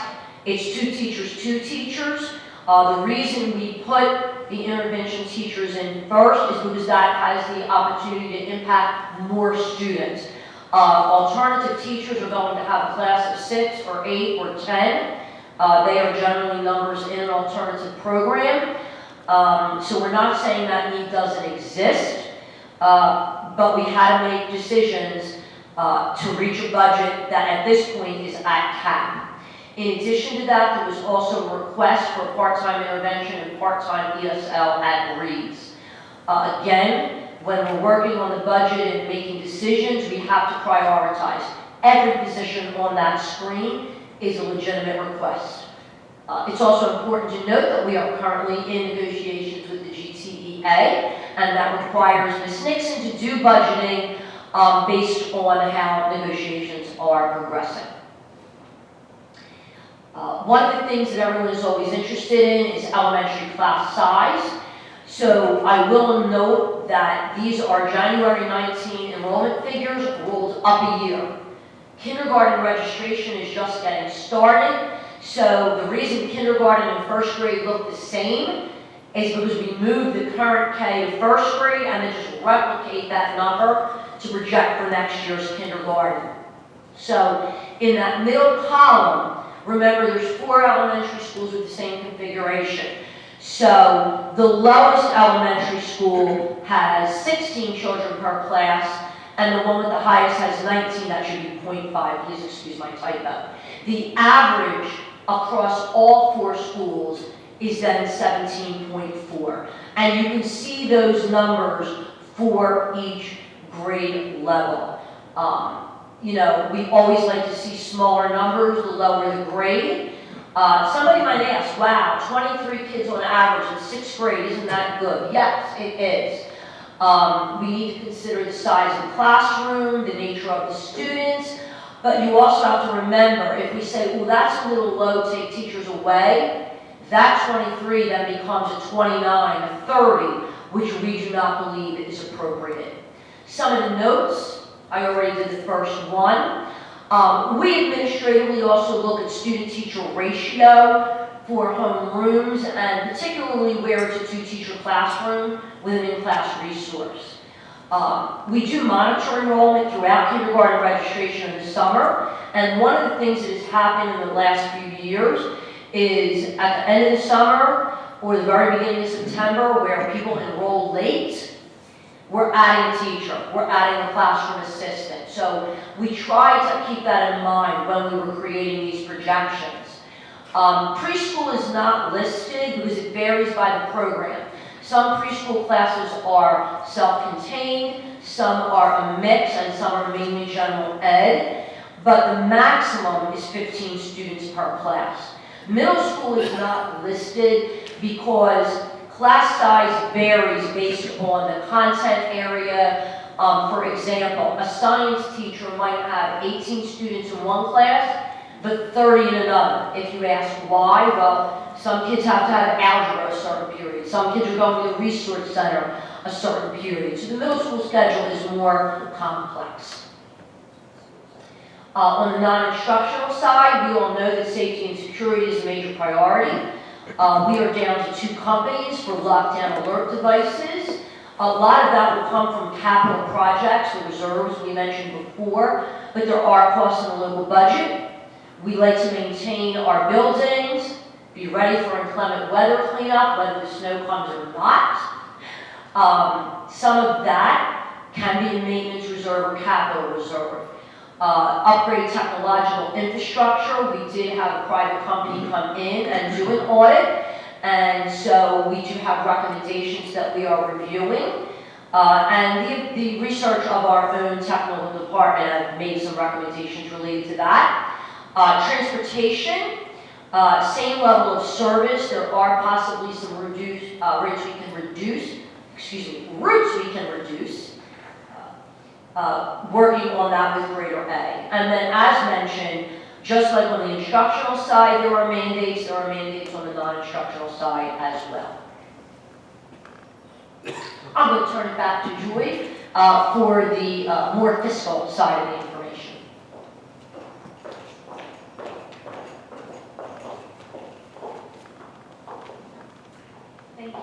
it's 2 teachers, 2 teachers. The reason we put the intervention teachers in first is because that has the opportunity to impact more students. Alternative teachers are going to have a class of 6 or 8 or 10. They are generally numbers in an alternative program. So we're not saying that need doesn't exist, but we had to make decisions to reach a budget that at this point is at cap. In addition to that, there was also a request for part-time intervention and part-time ESL at Reeds. Again, when we're working on the budget and making decisions, we have to prioritize. Every position on that screen is a legitimate request. It's also important to note that we are currently in negotiations with the GTEA, and that requires Ms. Nixon to do budgeting based on how negotiations are progressing. One of the things that everyone is always interested in is elementary class size. So I will note that these are January 19 enrollment figures rolled up a year. Kindergarten registration is just getting started. So the reason kindergarten and first grade look the same is because we moved the current K to first grade and then just replicate that number to project for next year's kindergarten. So in that middle column, remember there's 4 elementary schools with the same configuration. So the lowest elementary school has 16 children per class, and the one with the highest has 19, that should be 0.5, please excuse my typo. The average across all 4 schools is then 17.4. And you can see those numbers for each grade level. You know, we always like to see smaller numbers, the lower the grade. Somebody might ask, wow, 23 kids on average in 6th grade, isn't that good? Yes, it is. We need to consider the size of the classroom, the nature of the students, but you also have to remember, if we say, well, that's a little low, take teachers away, that 23 then becomes a 29, a 30, which we do not believe is appropriate. Some of the notes, I already did the first one. We administratively also look at student-teacher ratio for homerooms, and particularly where it's a 2-teacher classroom with an in-class resource. We do monitor enrollment throughout kindergarten registration in the summer, and one of the things that has happened in the last few years is at the end of the summer or the very beginning of September, where people enroll late, we're adding a teacher, we're adding a classroom assistant. So we try to keep that in mind when we were creating these projections. Preschool is not listed because it varies by the program. Some preschool classes are self-contained, some are a mix, and some are mainly general ed, but the maximum is 15 students per class. Middle school is not listed because class size varies based on the content area. For example, a science teacher might have 18 students in one class, but 30 in another. If you ask why, well, some kids have to have algebra a certain period. Some kids are going to the resource center a certain period. So the middle school schedule is more complex. On the non-instructional side, we all know that safety and security is a major priority. We are down to 2 companies for lockdown alert devices. A lot of that will come from capital projects, the reserves we mentioned before, but there are costs in the local budget. We like to maintain our buildings, be ready for inclement weather cleanup, whether the snow comes or not. Some of that can be in maintenance reserve or capital reserve. Upgrade technological infrastructure. We did have a private company come in and do an audit, and so we do have recommendations that we are reviewing. And the research of our own technical department have made some recommendations related to that. Transportation, same level of service. There are possibly some routes we can reduce. Working on that with greater A. And then as mentioned, just like on the instructional side, there are mandates on the non-instructional side as well. I'm going to turn it back to Joy for the more fiscal side of the information. Thank you.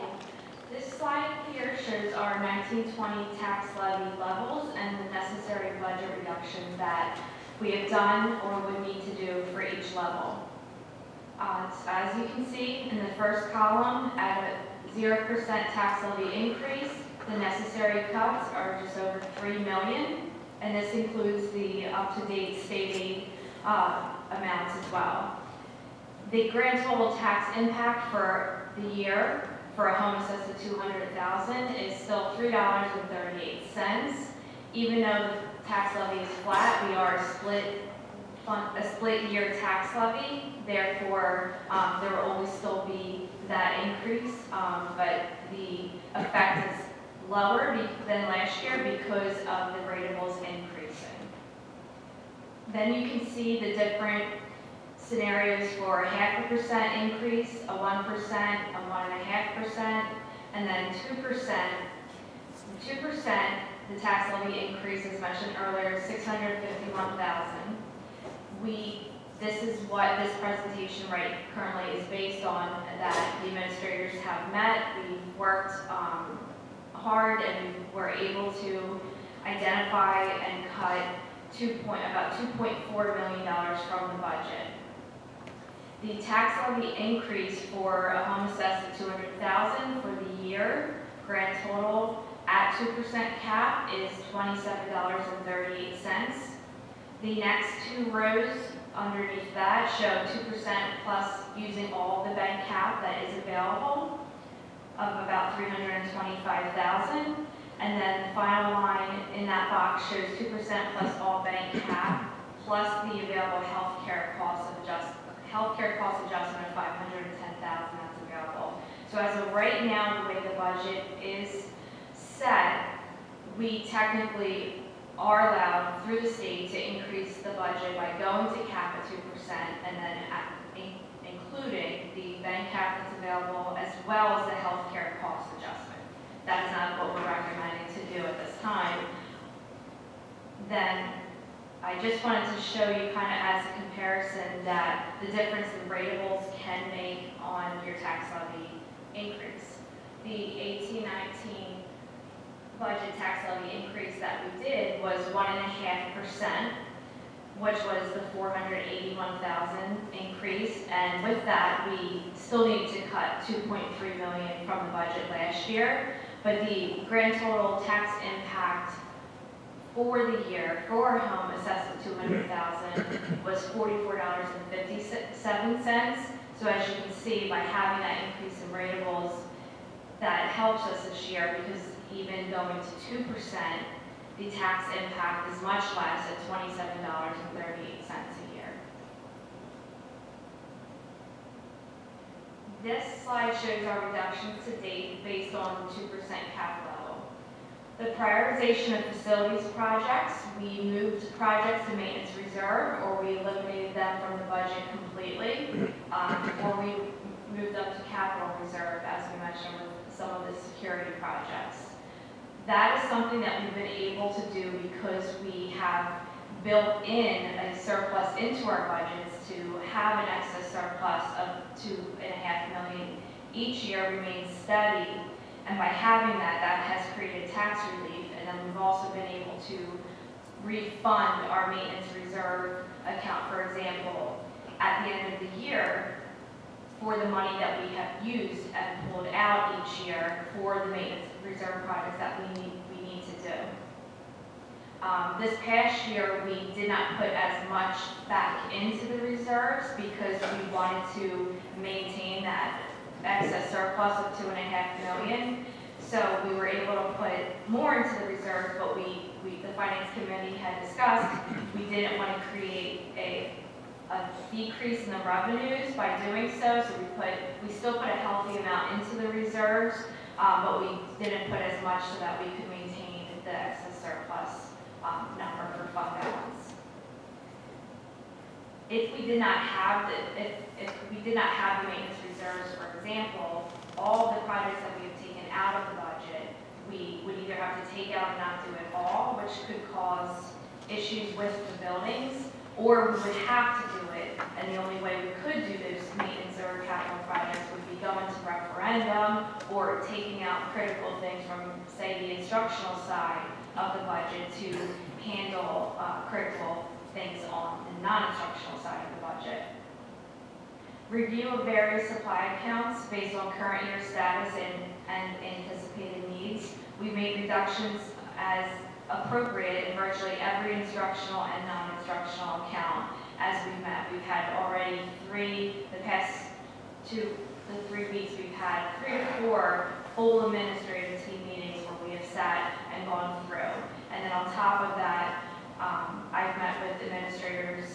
This slide here shows our 1920 tax levy levels and the necessary budget reductions that we have done or would need to do for each level. As you can see in the first column, at a 0% tax levy increase, the necessary cuts are just over $3 million, and this includes the up-to-date state aid amounts as well. The grand total tax impact for the year for a home assessed at $200,000 is still $3.38. Even though the tax levy is flat, we are a split year tax levy. Therefore, there will always still be that increase, but the effect is lower than last year because of the rateables increasing. Then you can see the different scenarios for a 0.5% increase, a 1%, a 1.5%, and then 2%. 2%, the tax levy increase, as mentioned earlier, $651,000. This is what this presentation right currently is based on, that the administrators have met. We've worked hard and we were able to identify and cut about $2.4 million from the budget. The tax levy increase for a home assessed at $200,000 for the year, grand total at 2% cap is $27.38. The next two rows underneath that show 2% plus using all the bank cap that is available of about $325,000. And then the final line in that box shows 2% plus all bank cap plus the available healthcare cost adjustment of $510,000 that's available. So as of right now, the way the budget is set, we technically are allowed through the state to increase the budget by going to cap at 2% and then including the bank cap that's available as well as the healthcare cost adjustment. That is not what we're recommending to do at this time. Then I just wanted to show you kind of as a comparison that the difference in rateables can make on your tax levy increase. The 18-19 budget tax levy increase that we did was 1.5%, which was the $481,000 increase. And with that, we still need to cut $2.3 million from the budget last year. But the grand total tax impact for the year for a home assessed at $200,000 was $44.57. So as you can see, by having that increase in rateables, that helps us this year because even going to 2%, the tax impact is much less at $27.38 a year. This slide shows our reductions to date based on the 2% cap level. The prioritization of facilities projects, we moved projects to maintenance reserve, or we eliminated them from the budget completely, or we moved them to capital reserve, as we mentioned with some of the security projects. That is something that we've been able to do because we have built in a surplus into our budgets to have an excess surplus of $2.5 million each year remains steady. And by having that, that has created tax relief. And then we've also been able to refund our maintenance reserve account, for example, at the end of the year for the money that we have used and pulled out each year for the maintenance reserve projects that we need to do. This past year, we did not put as much back into the reserves because we wanted to maintain that excess surplus of $2.5 million. So we were able to put more into the reserve, but the finance committee had discussed, we didn't want to create a decrease in the revenues by doing so, so we still put a healthy amount into the reserves, but we didn't put as much so that we could maintain the excess surplus number for fund balance. If we did not have if we did not have the maintenance reserves, for example, all the projects that we have taken out of the budget, we would either have to take out and not do it all, which could cause issues with the buildings, or we would have to do it, and the only way we could do those maintenance or capital projects would be going to referendum or taking out critical things from, say, the instructional side of the budget to handle critical things on the non-instructional side of the budget. Review of various supply accounts based on current year status and anticipated needs. We made reductions as appropriate in virtually every instructional and non-instructional account as we met. We've had already the past 2 to 3 weeks, we've had 3 to 4 full administrative team meetings where we have sat and gone through. And then on top of that, I've met with administrators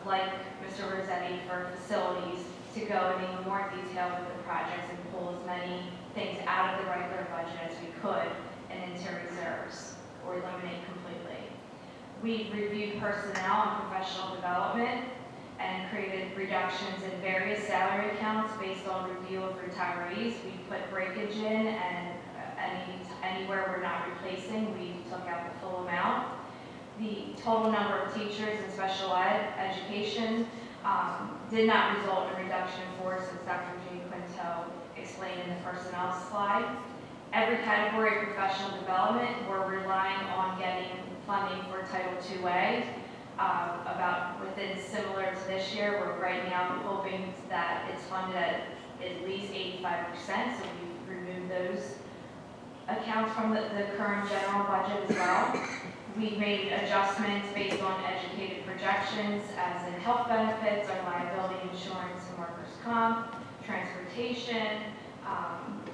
like Mr. Rossetti for facilities to go in even more detail with the projects and pull as many things out of the regular budget as we could and into reserves or eliminate completely. We reviewed personnel and professional development and created reductions in various salary accounts based on review of retirees. We put breakage in, and anywhere we're not replacing, we took out the full amount. The total number of teachers in special education did not result in a reduction in force, as Dr. J. Quinto explained in the personnel slide. Every category of professional development, we're relying on getting funding for Title IIA. About within similar to this year, we're right now hoping that it's funded at least 85%, so we've removed those accounts from the current general budget as well. We've made adjustments based on educated projections, as in health benefits, our liability insurance and workers' comp, transportation,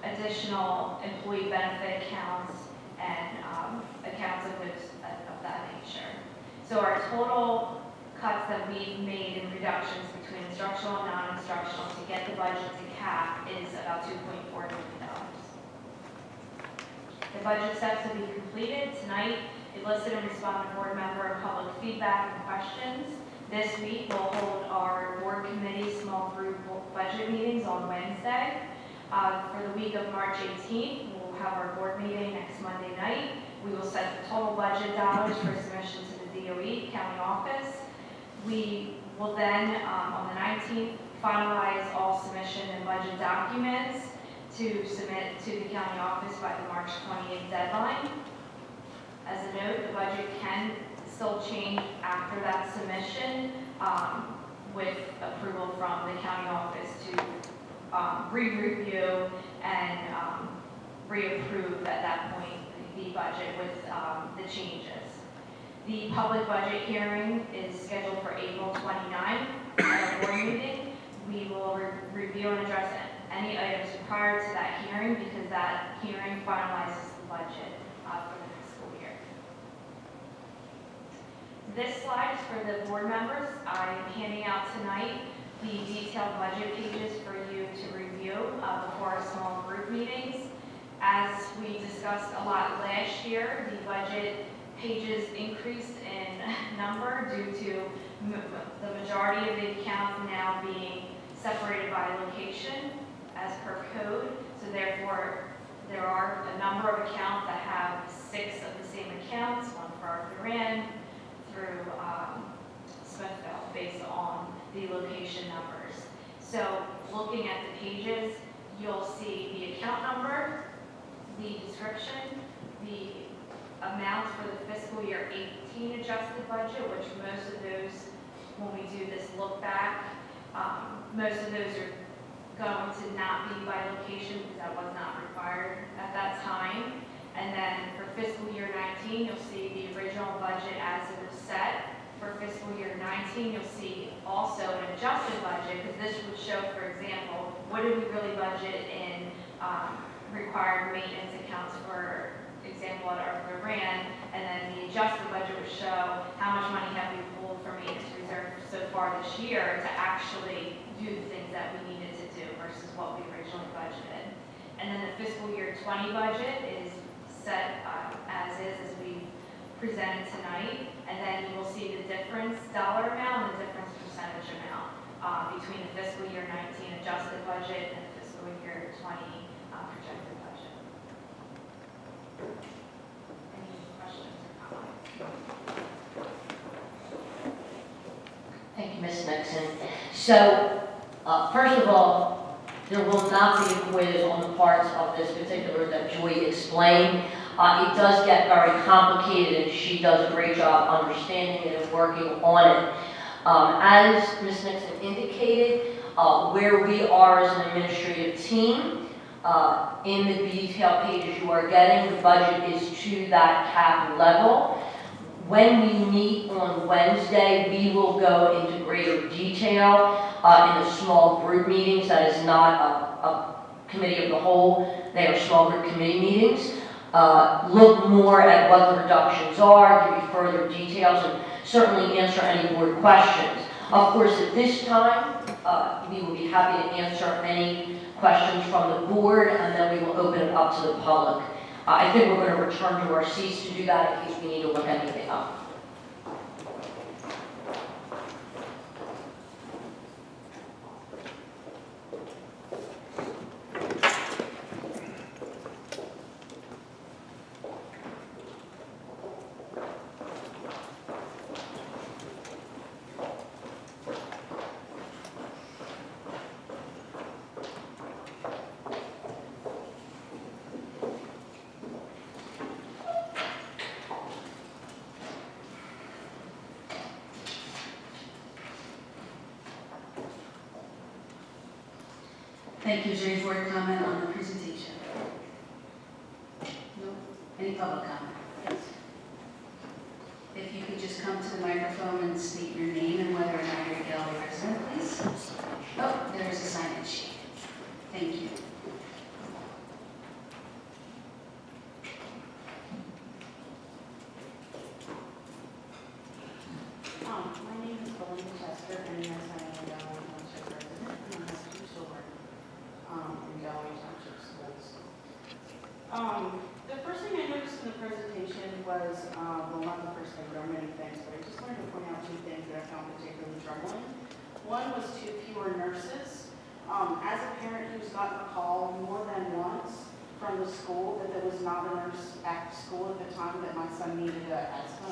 additional employee benefit accounts, and accounts of that nature. So our total cuts that we've made in reductions between instructional and non-instructional to get the budget to cap is about $2.4 million. The budget steps will be completed tonight. Elicit and respond to board member and public feedback and questions. This week, we'll hold our board committee small group budget meetings on Wednesday. For the week of March 18th, we'll have our board meeting next Monday night. We will set the total budget dollars for submission to the DOE county office. We will then, on the 19th, finalize all submission and budget documents to submit to the county office by the March 28th deadline. As a note, the budget can still change after that submission with approval from the county office to re-review and reapprove at that point the budget with the changes. The public budget hearing is scheduled for April 29th at our board meeting. We will review and address any items prior to that hearing because that hearing finalizes the budget for the next school year. This slide is for the board members. I am handing out tonight the detailed budget pages for you to review before our small group meetings. As we discussed a lot last year, the budget pages increased in number due to the majority of the accounts now being separated by location as per code. So therefore, there are a number of accounts that have 6 of the same accounts, one for Arthur Rand through Smithville, based on the location numbers. So looking at the pages, you'll see the account number, the description, the amounts for the fiscal year 18 adjusted budget, which most of those, when we do this look back, most of those are going to not be by location because that was not required at that time. And then for fiscal year 19, you'll see the original budget as it was set. For fiscal year 19, you'll see also an adjusted budget because this would show, for example, what did we really budget in required maintenance accounts, for example, at Arthur Rand, and then the adjusted budget would show how much money have we pulled from maintenance reserve so far this year to actually do the things that we needed to do versus what we originally budgeted. And then the fiscal year 20 budget is set as we presented tonight, and then you will see the difference dollar amount and the difference percentage amount between the fiscal year 19 adjusted budget and the fiscal year 20 projected budget. Any questions or comments? Thank you, Ms. Nixon. So, first of all, there will not be a quiz on the parts of this particular that Joy explained. It does get very complicated, and she does a great job understanding it and working on it. As Ms. Nixon indicated, where we are as an administrative team, in the detail pages you are getting, the budget is to that cap level. When we meet on Wednesday, we will go into greater detail in the small group meetings. That is not a committee of the whole. They are small group committee meetings. Look more at what the reductions are, give you further details, and certainly answer any board questions. Of course, at this time, we will be happy to answer any questions from the board, and then we will open it up to the public. I think we're going to return to our seats to do that in case we need to look anything up. Thank you. Is there any board comment on the presentation? No? Any public comment? Yes. If you could just come to the microphone and state your name and whether or not you're a Galloway resident, please. Oh, there's a sign-in sheet. Thank you. My name is Belinda Chester, and yes, I am a Galloway Township resident, and I have 2 children in Galloway Township schools. The first thing I noticed in the presentation was, well, not the first thing, there are many things, but I just wanted to point out 2 things that I found particularly troubling. One was 2 fewer nurses. As a parent who's gotten a call more than once from the school that there was not a nurse at school at the time that my son needed an asthma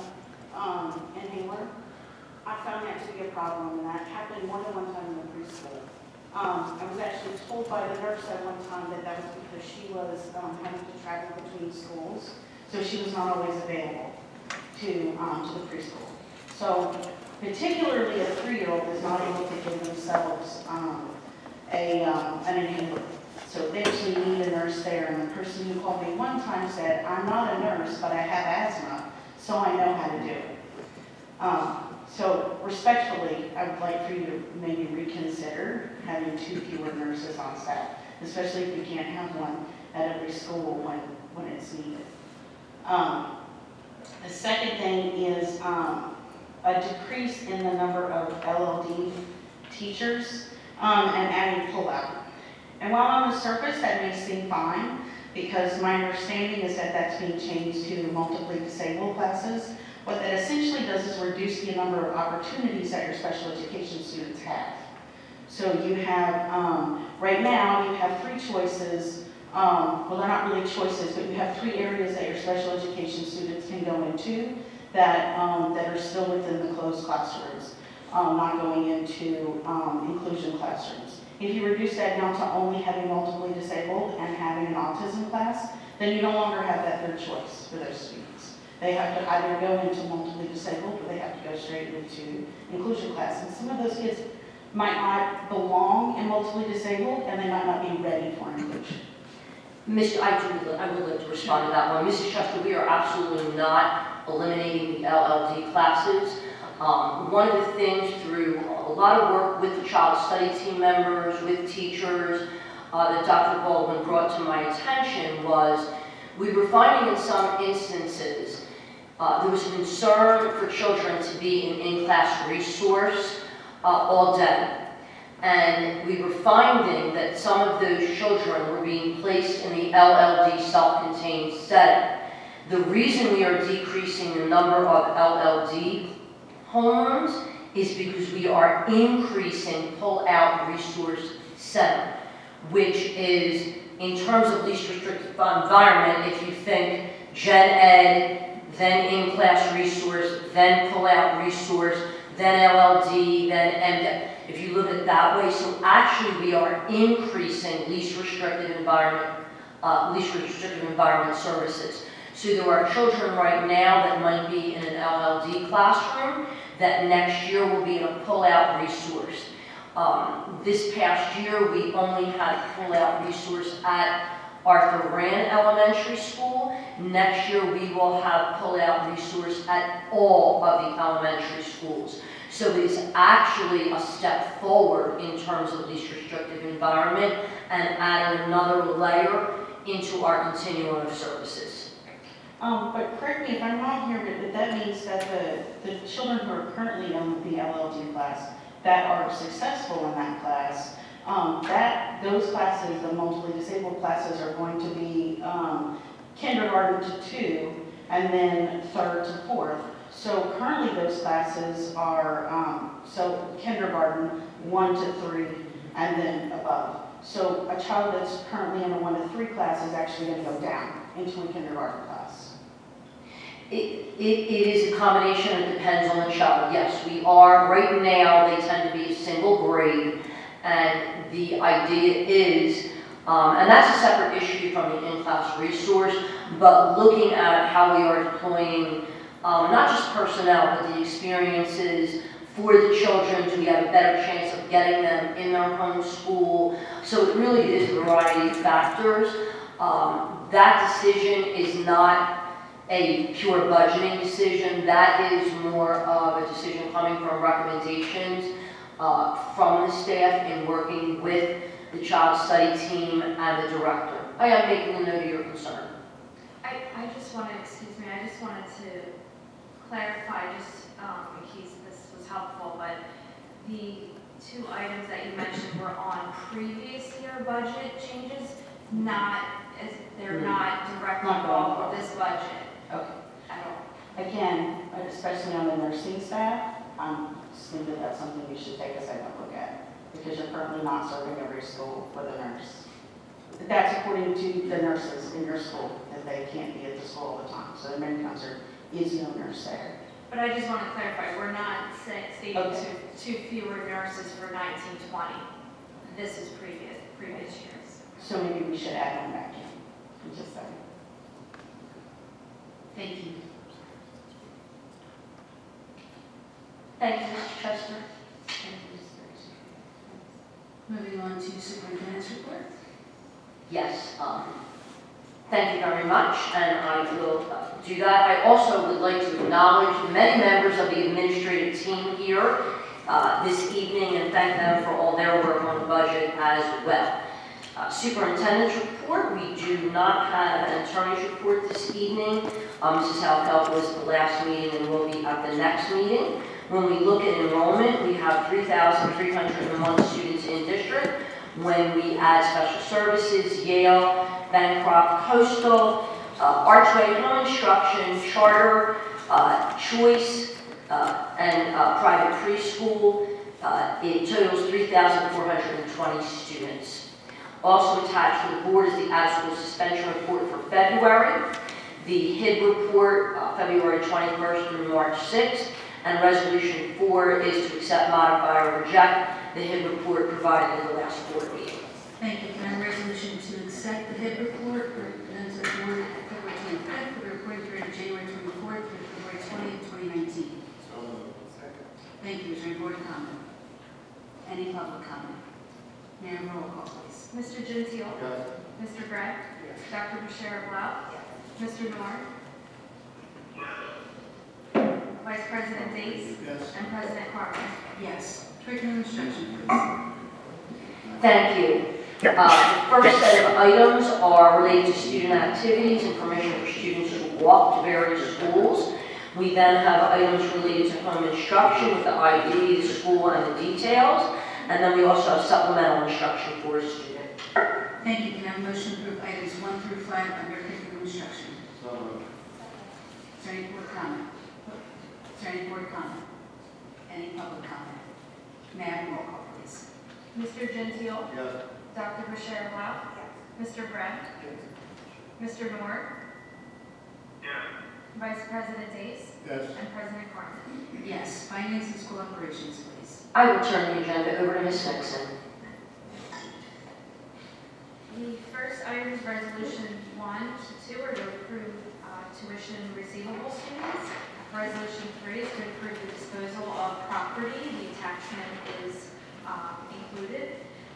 inhaler, I found that to be a problem, and that happened more than one time in the preschool. I was actually told by the nurse at one time that that was because she was having to travel between schools, so she was not always available to the preschool. So particularly a 3-year-old is not able to give themselves an inhaler. So they actually need a nurse there, and the person who called me one time said, I'm not a nurse, but I have asthma, so I know how to do it. So respectfully, I would like for you to maybe reconsider having 2 fewer nurses on staff, especially if you can't have one at every school when it's needed. The second thing is a decrease in the number of LLD teachers and adding pull-out. And while on the surface that may seem fine, because my understanding is that that's being changed to multiply disabled classes, what that essentially does is reduce the number of opportunities that your special education students have. So you have, right now, you have 3 choices. Well, they're not really choices, but you have 3 areas that your special education students can go into that are still within the closed classrooms, not going into inclusion classrooms. If you reduce that down to only having multiply disabled and having an autism class, then you no longer have that 3rd choice for those students. They have to either go into multiply disabled or they have to go straight into inclusion class. And some of those kids might not belong in multiply disabled and they might not be ready for inclusion. I would like to respond to that one. Mrs. Chester, we are absolutely not eliminating the LLD classes. One of the things through a lot of work with the child study team members, with teachers, that Dr. Baldwin brought to my attention was we were finding in some instances there was a concern for children to be an in-class resource all day. And we were finding that some of those children were being placed in the LLD self-contained setting. The reason we are decreasing the number of LLD homes is because we are increasing pull-out resource center, which is, in terms of least restrictive environment, if you think gen ed, then in-class resource, then pull-out resource, then LLD, then MDEC. If you look at it that way, so actually we are increasing least restrictive environment services. So there are children right now that might be in an LLD classroom that next year will be in a pull-out resource. This past year, we only had pull-out resource at Arthur Rand Elementary School. Next year, we will have pull-out resource at all of the elementary schools. So it's actually a step forward in terms of least restrictive environment and adding another layer into our continuum of services. But correct me if I'm wrong here, but that means that the children who are currently in the LLD class that are successful in that class, those classes, the multiply disabled classes, are going to be kindergarten to 2 and then 3rd to 4th. So currently those classes are, so kindergarten 1 to 3 and then above. So a child that's currently in a 1 to 3 class is actually going to go down into a kindergarten class. It is a combination, it depends on the child. Yes, we are, right now, they tend to be a single grade, and the idea is, and that's a separate issue from the in-class resource, but looking at how we are deploying not just personnel, but the experiences for the children. Do we have a better chance of getting them in their home school? So it really is a variety of factors. That decision is not a pure budgeting decision. That is more of a decision coming from recommendations from the staff in working with the child study team and the director. I am making a note of your concern. I just wanted to clarify, just in case this was helpful, but the 2 items that you mentioned were on previous year budget changes, they're not directly involved with this budget. Okay. At all. Again, especially on the nursing staff, I'm just thinking that that's something you should take a second look at, because you're currently not serving every school with a nurse. That's according to the nurses in your school, that they can't be at the school all the time. So the main concern is no nurse there. But I just want to clarify, we're not stating Okay. two fewer nurses for 1920. This is previous years. So maybe we should add one back in just a second. Thank you. Thank you, Mr. Chester. Moving on to superintendent's report. Yes, thank you very much, and I will do that. I also would like to acknowledge many members of the administrative team here this evening and thank them for all their work on the budget as well. Superintendent's report, we do not have an attorney's report this evening. Mrs. Halfelt was the last meeting and will be at the next meeting. When we look at enrollment, we have 3,301 students in district. When we add special services, Yale, Bancroft, Coastal, Archway Home Instruction, Charter, Choice, and private preschool, it totals 3,420 students. Also attached to the board is the out-of-school suspension report for February, the HID report, February 21st through March 6th, and Resolution 4 is to accept, modify, or reject the HID report provided in the last board meeting. Thank you. Can I have a resolution to accept the HID report presented to the board February 25th for the reporting period of January 24th through February 20th, 2019? Thank you. Is there any board comment? Any public comment? Ma'am, roll call, please. Mr. Gentile. Yes. Mr. Gregg. Yes. Dr. Bashir Blau. Mr. Norm. Vice President Dace. Yes. And President Carter. Yes. Curriculum instruction, please. Thank you. The first set of items are related to student activities and permission for students to walk to various schools. We then have items related to home instruction with the ID, the school, and the details. And then we also have supplemental instruction for a student. Thank you. Can I have a motion to approve items 1 through 5 under curriculum instruction? So moved. Is there any board comment? Is there any board comment? Any public comment? May I have a roll call, please? Mr. Gentile. Yes. Dr. Bashir Blau. Mr. Brent. Mr. Nord. Vice President Dace. Yes. And President Carmen. Yes. Finance and school operations, please. I will turn the agenda over to Ms. Nixon. The first item is resolution 1 to 2 are to approve tuition receivable students. Resolution 3 is to approve the disposal of property. The attachment is included.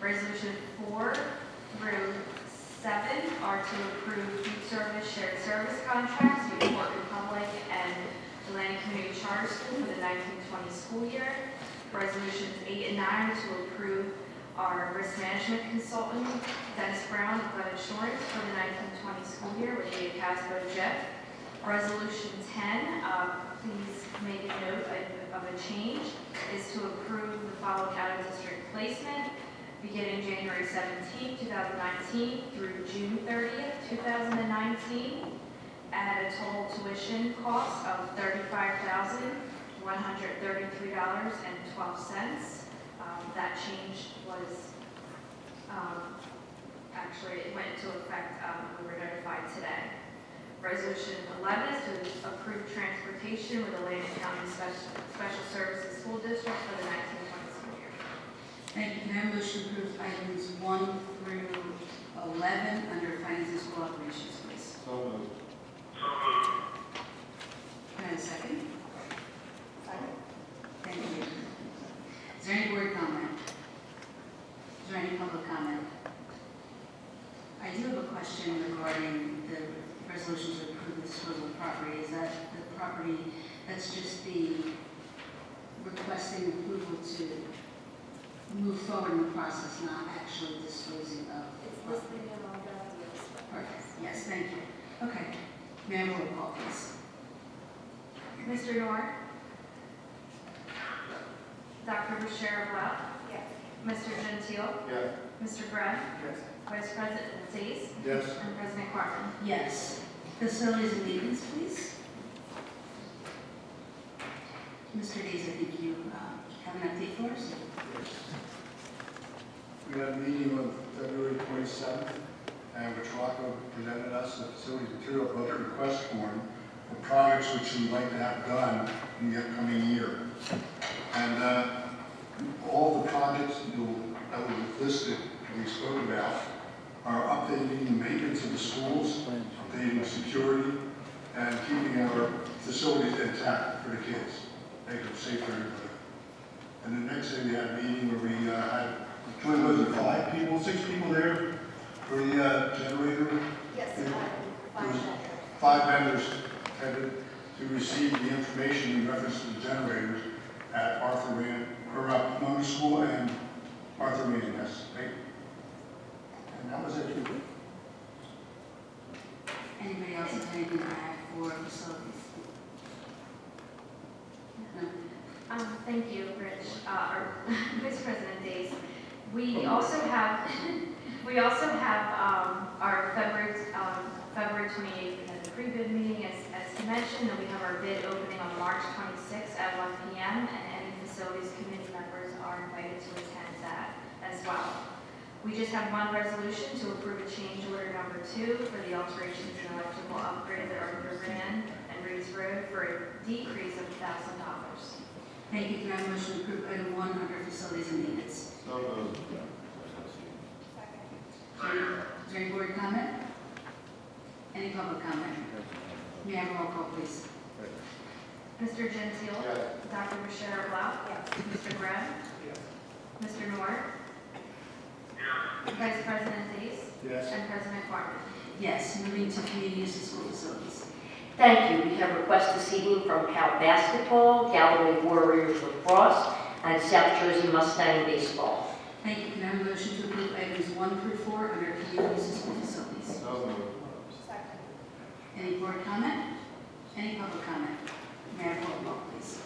Resolution 4 through 7 are to approve food service shared service contracts with Port Republic and Atlantic Community Charter School for the 1920 school year. Resolutions 8 and 9 are to approve our risk management consultant, Dennis Brown, of Flood Insurance for the 1920 school year with the Casbo JEF. Resolution 10, please make a note of a change, is to approve the following out-of-district placement beginning January 17, 2019 through June 30th, 2019 at a total tuition cost of $35,133.12. That change was, actually, it went into effect, we were notified today. Resolution 11 is to approve transportation with the Atlantic County Special Services School District for the 1920 school year. Thank you. Can I have a motion to approve items 1 through 11 under finance and school operations, please? So moved. Can I have a second? Second. Thank you. Is there any board comment? Is there any public comment? I do have a question regarding the resolution to approve the disposal of property. Is that the property, that's just the requesting approval to move forward in the process, not actually disposing of? It's listed in all the Perfect. Yes, thank you. Okay. May I have a roll call, please? Mr. Nord. Dr. Bashir Blau. Yes. Mr. Gentile. Yes. Mr. Brent. Yes. Vice President Dace. Yes. And President Carmen. Yes. Facilities and maintenance, please. Mr. Days, I think you have an update for us? We had a meeting on February 27th, and Petrocco presented us a facilities material budget request form for projects which we'd like to have done in the upcoming year. And all the projects that were listed, that we spoke about, are updating the maintenance of the schools, updating security, and keeping our facilities intact for the kids, make them safe for everybody. And the next day we had a meeting where we had, was it 5 people, 6 people there for the generator? Yes, There 5 was vendors. 5 vendors attended to receive the information in reference to the generators at Arthur Rand, or Pomona School and Arthur Rand, yes, right? And that was it. Anybody else have anything to add for facilities? No? Thank you, Rich, or Vice President Dace. We also have our February 28th, we had the pre-bid meeting as mentioned, and we have our bid opening on March 26th at 1 p.m. and any facilities committee members are invited to attend that as well. We just have one resolution to approve a change order number 2 for the alterations and electrical upgrades at Arthur Rand and Reeves Road for a decrease of $1,000. Thank you. Can I have a motion to approve item 1 under facilities and maintenance? So moved. Is there any board comment? Any public comment? May I have a roll call, please? Mr. Gentile. Yes. Dr. Bashir Blau. Mr. Brent. Mr. Nord. Vice President Dace. Yes. And President Carmen. Yes. Moving to community use and school facilities. Thank you. We have requests this evening from Cal Basketball, Galloway Warriors Lacrosse, and South Jersey Mustang Baseball. Thank you. Can I have a motion to approve items 1 through 4 under community uses and facilities? Second. Any board comment? Any public comment? May I have roll call, please?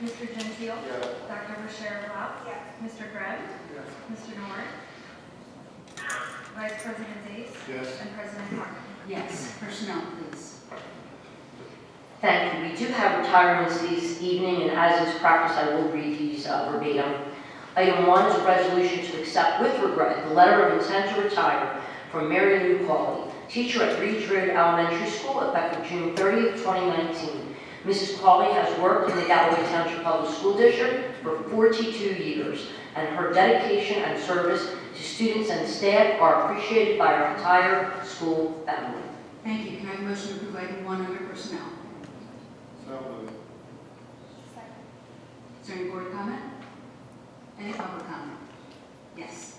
Mr. Gentile? Yes. Dr. Bashir Blau? Yes. Mr. Greb? Yes. Mr. Nord? Vice President Dace? Yes. And President Harmon? Yes. Personnel, please. Thank you. We do have retirements this evening, and as is practice, I will read these verbatim. Item 1 is a resolution to accept with regret the letter of intent to retire from Mary Lou Cawley, teacher at Reeds Road Elementary School, effective June 30th, 2019. Mrs. Cawley has worked in the Galloway Township Public School District for 42 years, and her dedication and service to students and staff are appreciated by our entire school family. Thank you. Can I have a motion to approve item 1 under personnel? Second. Is there any board comment? Any public comment? Yes.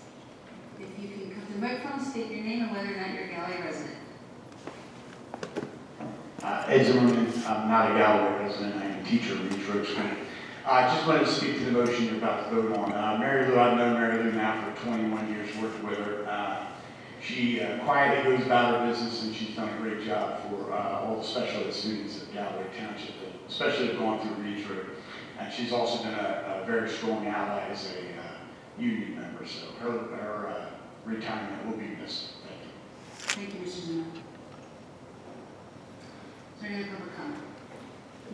If you can come to the microphone, state your name and whether or not you're a Galloway resident. Ed Zimmerman, I'm not a Galloway resident, I'm a teacher at Reeds Road School. I just wanted to speak to the motion you're about to vote on. Mary Lou, I've known Mary Lou now for 21 years working with her. She quietly goes about her business, and she's done a great job for all the special ed students at Galloway Township, especially have gone through Reeds Road. And she's also been a very strong ally as a union member, so her retirement will be missed. Thank you. Thank you, Mr. Zimmerman. Is there any public comment?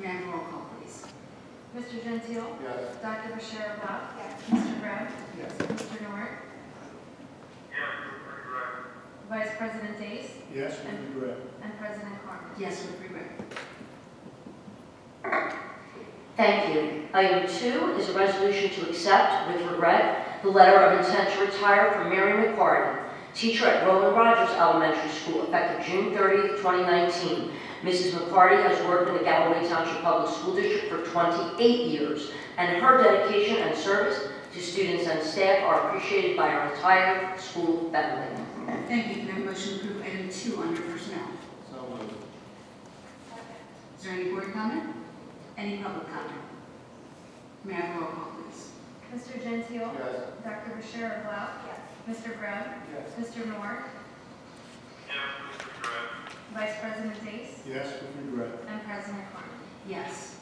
May I have a roll call, please? Mr. Gentile? Yes. Dr. Bashir Blau? Yes. Mr. Greb? Yes. Mr. Nord? Vice President Dace? Yes, with regret. And President Harmon? Yes, with regret. Thank you. Item 2 is a resolution to accept, with regret, the letter of intent to retire from Mary McCarty, teacher at Roland Rogers Elementary School, effective June 30th, 2019. Mrs. McCarty has worked in the Galloway Township Public School District for 28 years, and her dedication and service to students and staff are appreciated by our entire school family. Thank you. Can I have a motion to approve item 2 under personnel? So moved. Is there any board comment? Any public comment? May I have a roll call, please? Mr. Gentile? Yes. Dr. Bashir Blau? Yes. Mr. Greb? Yes. Mr. Nord? Vice President Dace? Yes, with regret. And President Harmon? Yes.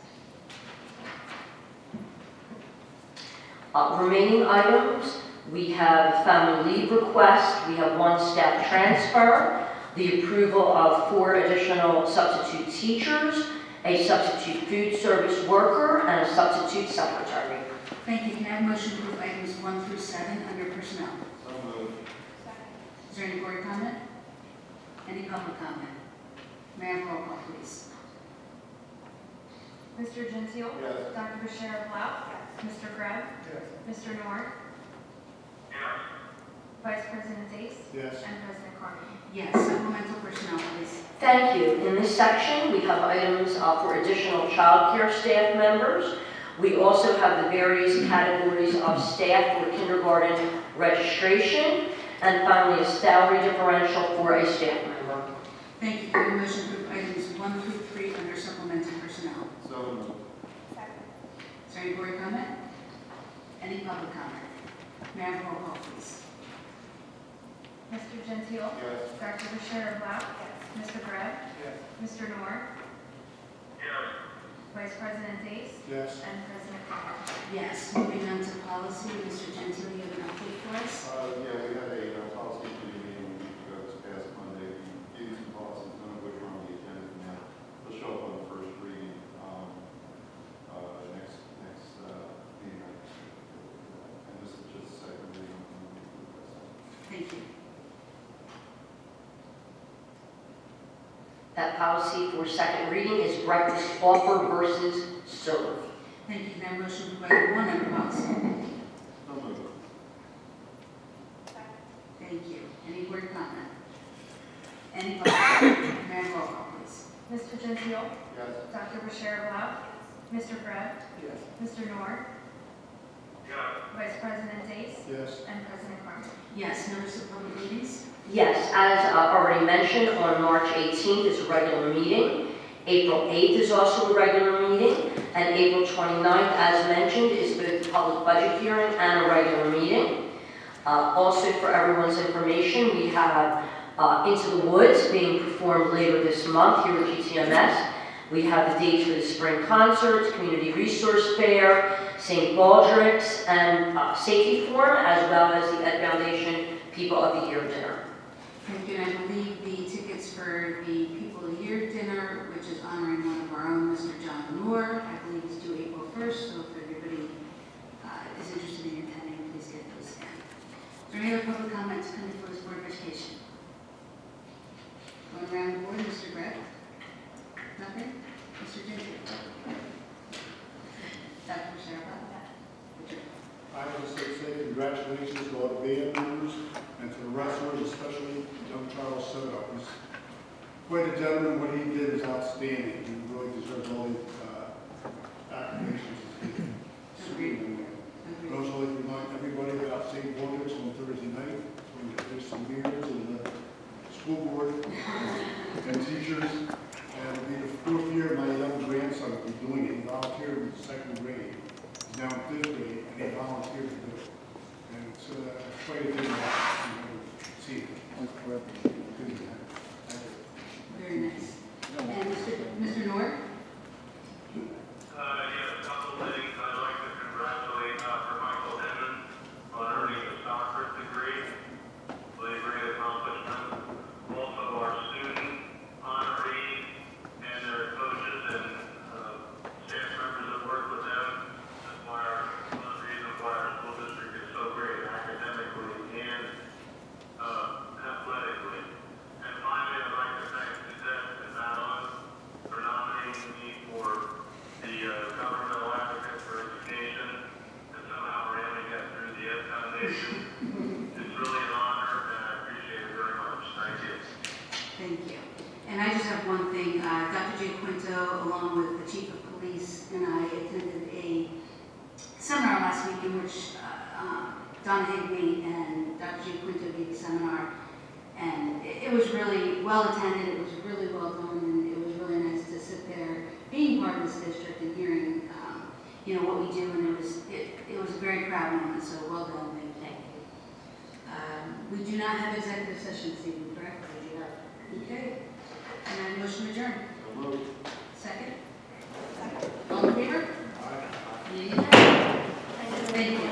Remaining items, we have family leave request, we have 1 staff transfer, the approval of 4 additional substitute teachers, a substitute food service worker, and a substitute secretary. Thank you. Can I have a motion to approve items 1 through 7 under personnel? So moved. Is there any board comment? Any public comment? May I have a roll call, please? Mr. Gentile? Yes. Dr. Bashir Blau? Mr. Greb? Yes. Mr. Nord? Vice President Dace? Yes. And President Harmon? Yes. Supplemental personnel, please. Thank you. In this section, we have items for additional child care staff members. We also have the various categories of staff for kindergarten registration, and finally a salary differential for a staff member. Thank you. Can I have a motion to approve items 1 through 3 under supplemental personnel? So moved. Second. Is there any board comment? Any public comment? May I have a roll call, please? Mr. Gentile? Yes. Dr. Bashir Blau? Mr. Greb? Yes. Mr. Nord? Vice President Dace? Yes. And President Harmon? Yes. Moving on to policy, Mr. Gentile, you have an update for us? Yeah, we had a policy committee meeting a week ago this past Monday. We gave you some policies, none of which are on the agenda now. They'll show up on the first reading next meeting. And this is just the second reading. Thank you. That policy for second reading is breakfast offer versus serve. Thank you. Can I have a motion to approve item 1 under policy? So moved. Thank you. Any board comment? Any public comment? May I have a roll call, please? Mr. Gentile? Yes. Dr. Bashir Blau? Mr. Greb? Yes. Mr. Nord? Vice President Dace? Yes. And President Harmon? Yes. Notice of public meetings? Yes, as already mentioned, on March 18th is a regular meeting. April 8th is also a regular meeting, and April 29th, as mentioned, is both public budget hearing and a regular meeting. Also, for everyone's information, we have Into the Woods being performed later this month here at GTMS. We have the dates for the spring concerts, community resource fair, St. Baldrick's, and safety forum, as well as the Ed Foundation People of the Year dinner. Thank you, and I believe the tickets for the People of the Year dinner, which is honoring one of our own, Mr. John Moore, I believe is due April 1st, so if everybody is interested in attending, please get those in. Is there any other public comments coming before this Board of Education? Going around the board, Mr. Gregg? Nothing? Mr. Ginger? Dr. Sharpa? I just like to say congratulations to all the band members and to the wrestlers, especially young Charles Soto. He's quite a gentleman. What he did is outstanding. He really deserves all the acclamations. Agreed. I'd also like to remind everybody about St. Baldrick's on Thursday night. There's some leaders and the school board and teachers. And it'll be the 4th year my young grandson will be doing it. He volunteered in 2nd grade. He's now in 5th grade, and he volunteered to do it. And it's quite a thing to see it. Good. Very nice. And Mr. North? Yeah, a couple of things. I'd like to congratulate Dr. Michael Hinman on earning his doctorate degree. Really great accomplishment. Also our student honorees and their coaches and staff members that work with them. That's why one of the reasons why our school district is so great academically and athletically. And finally, I'd like to thank Suzette and Madeline for nominating me for the governmental advocate for education and somehow ramming that through the Ed Foundation. It's really an honor and I appreciate it very much. Thank you. Thank you. And I just have one thing. Dr. Jay Quinto, along with the Chief of Police, and I attended a seminar last week in which Donna Higbee and Dr. Jay Quinto gave a seminar. And it was really well attended, it was really well done, and it was really nice to sit there, being part of this district and hearing, what we do, and it was a very proud moment, so well done, thank you. We do not have executive session this evening, correct? Okay. And I motion adjourned. Second? All in favor? Aye. Thank you.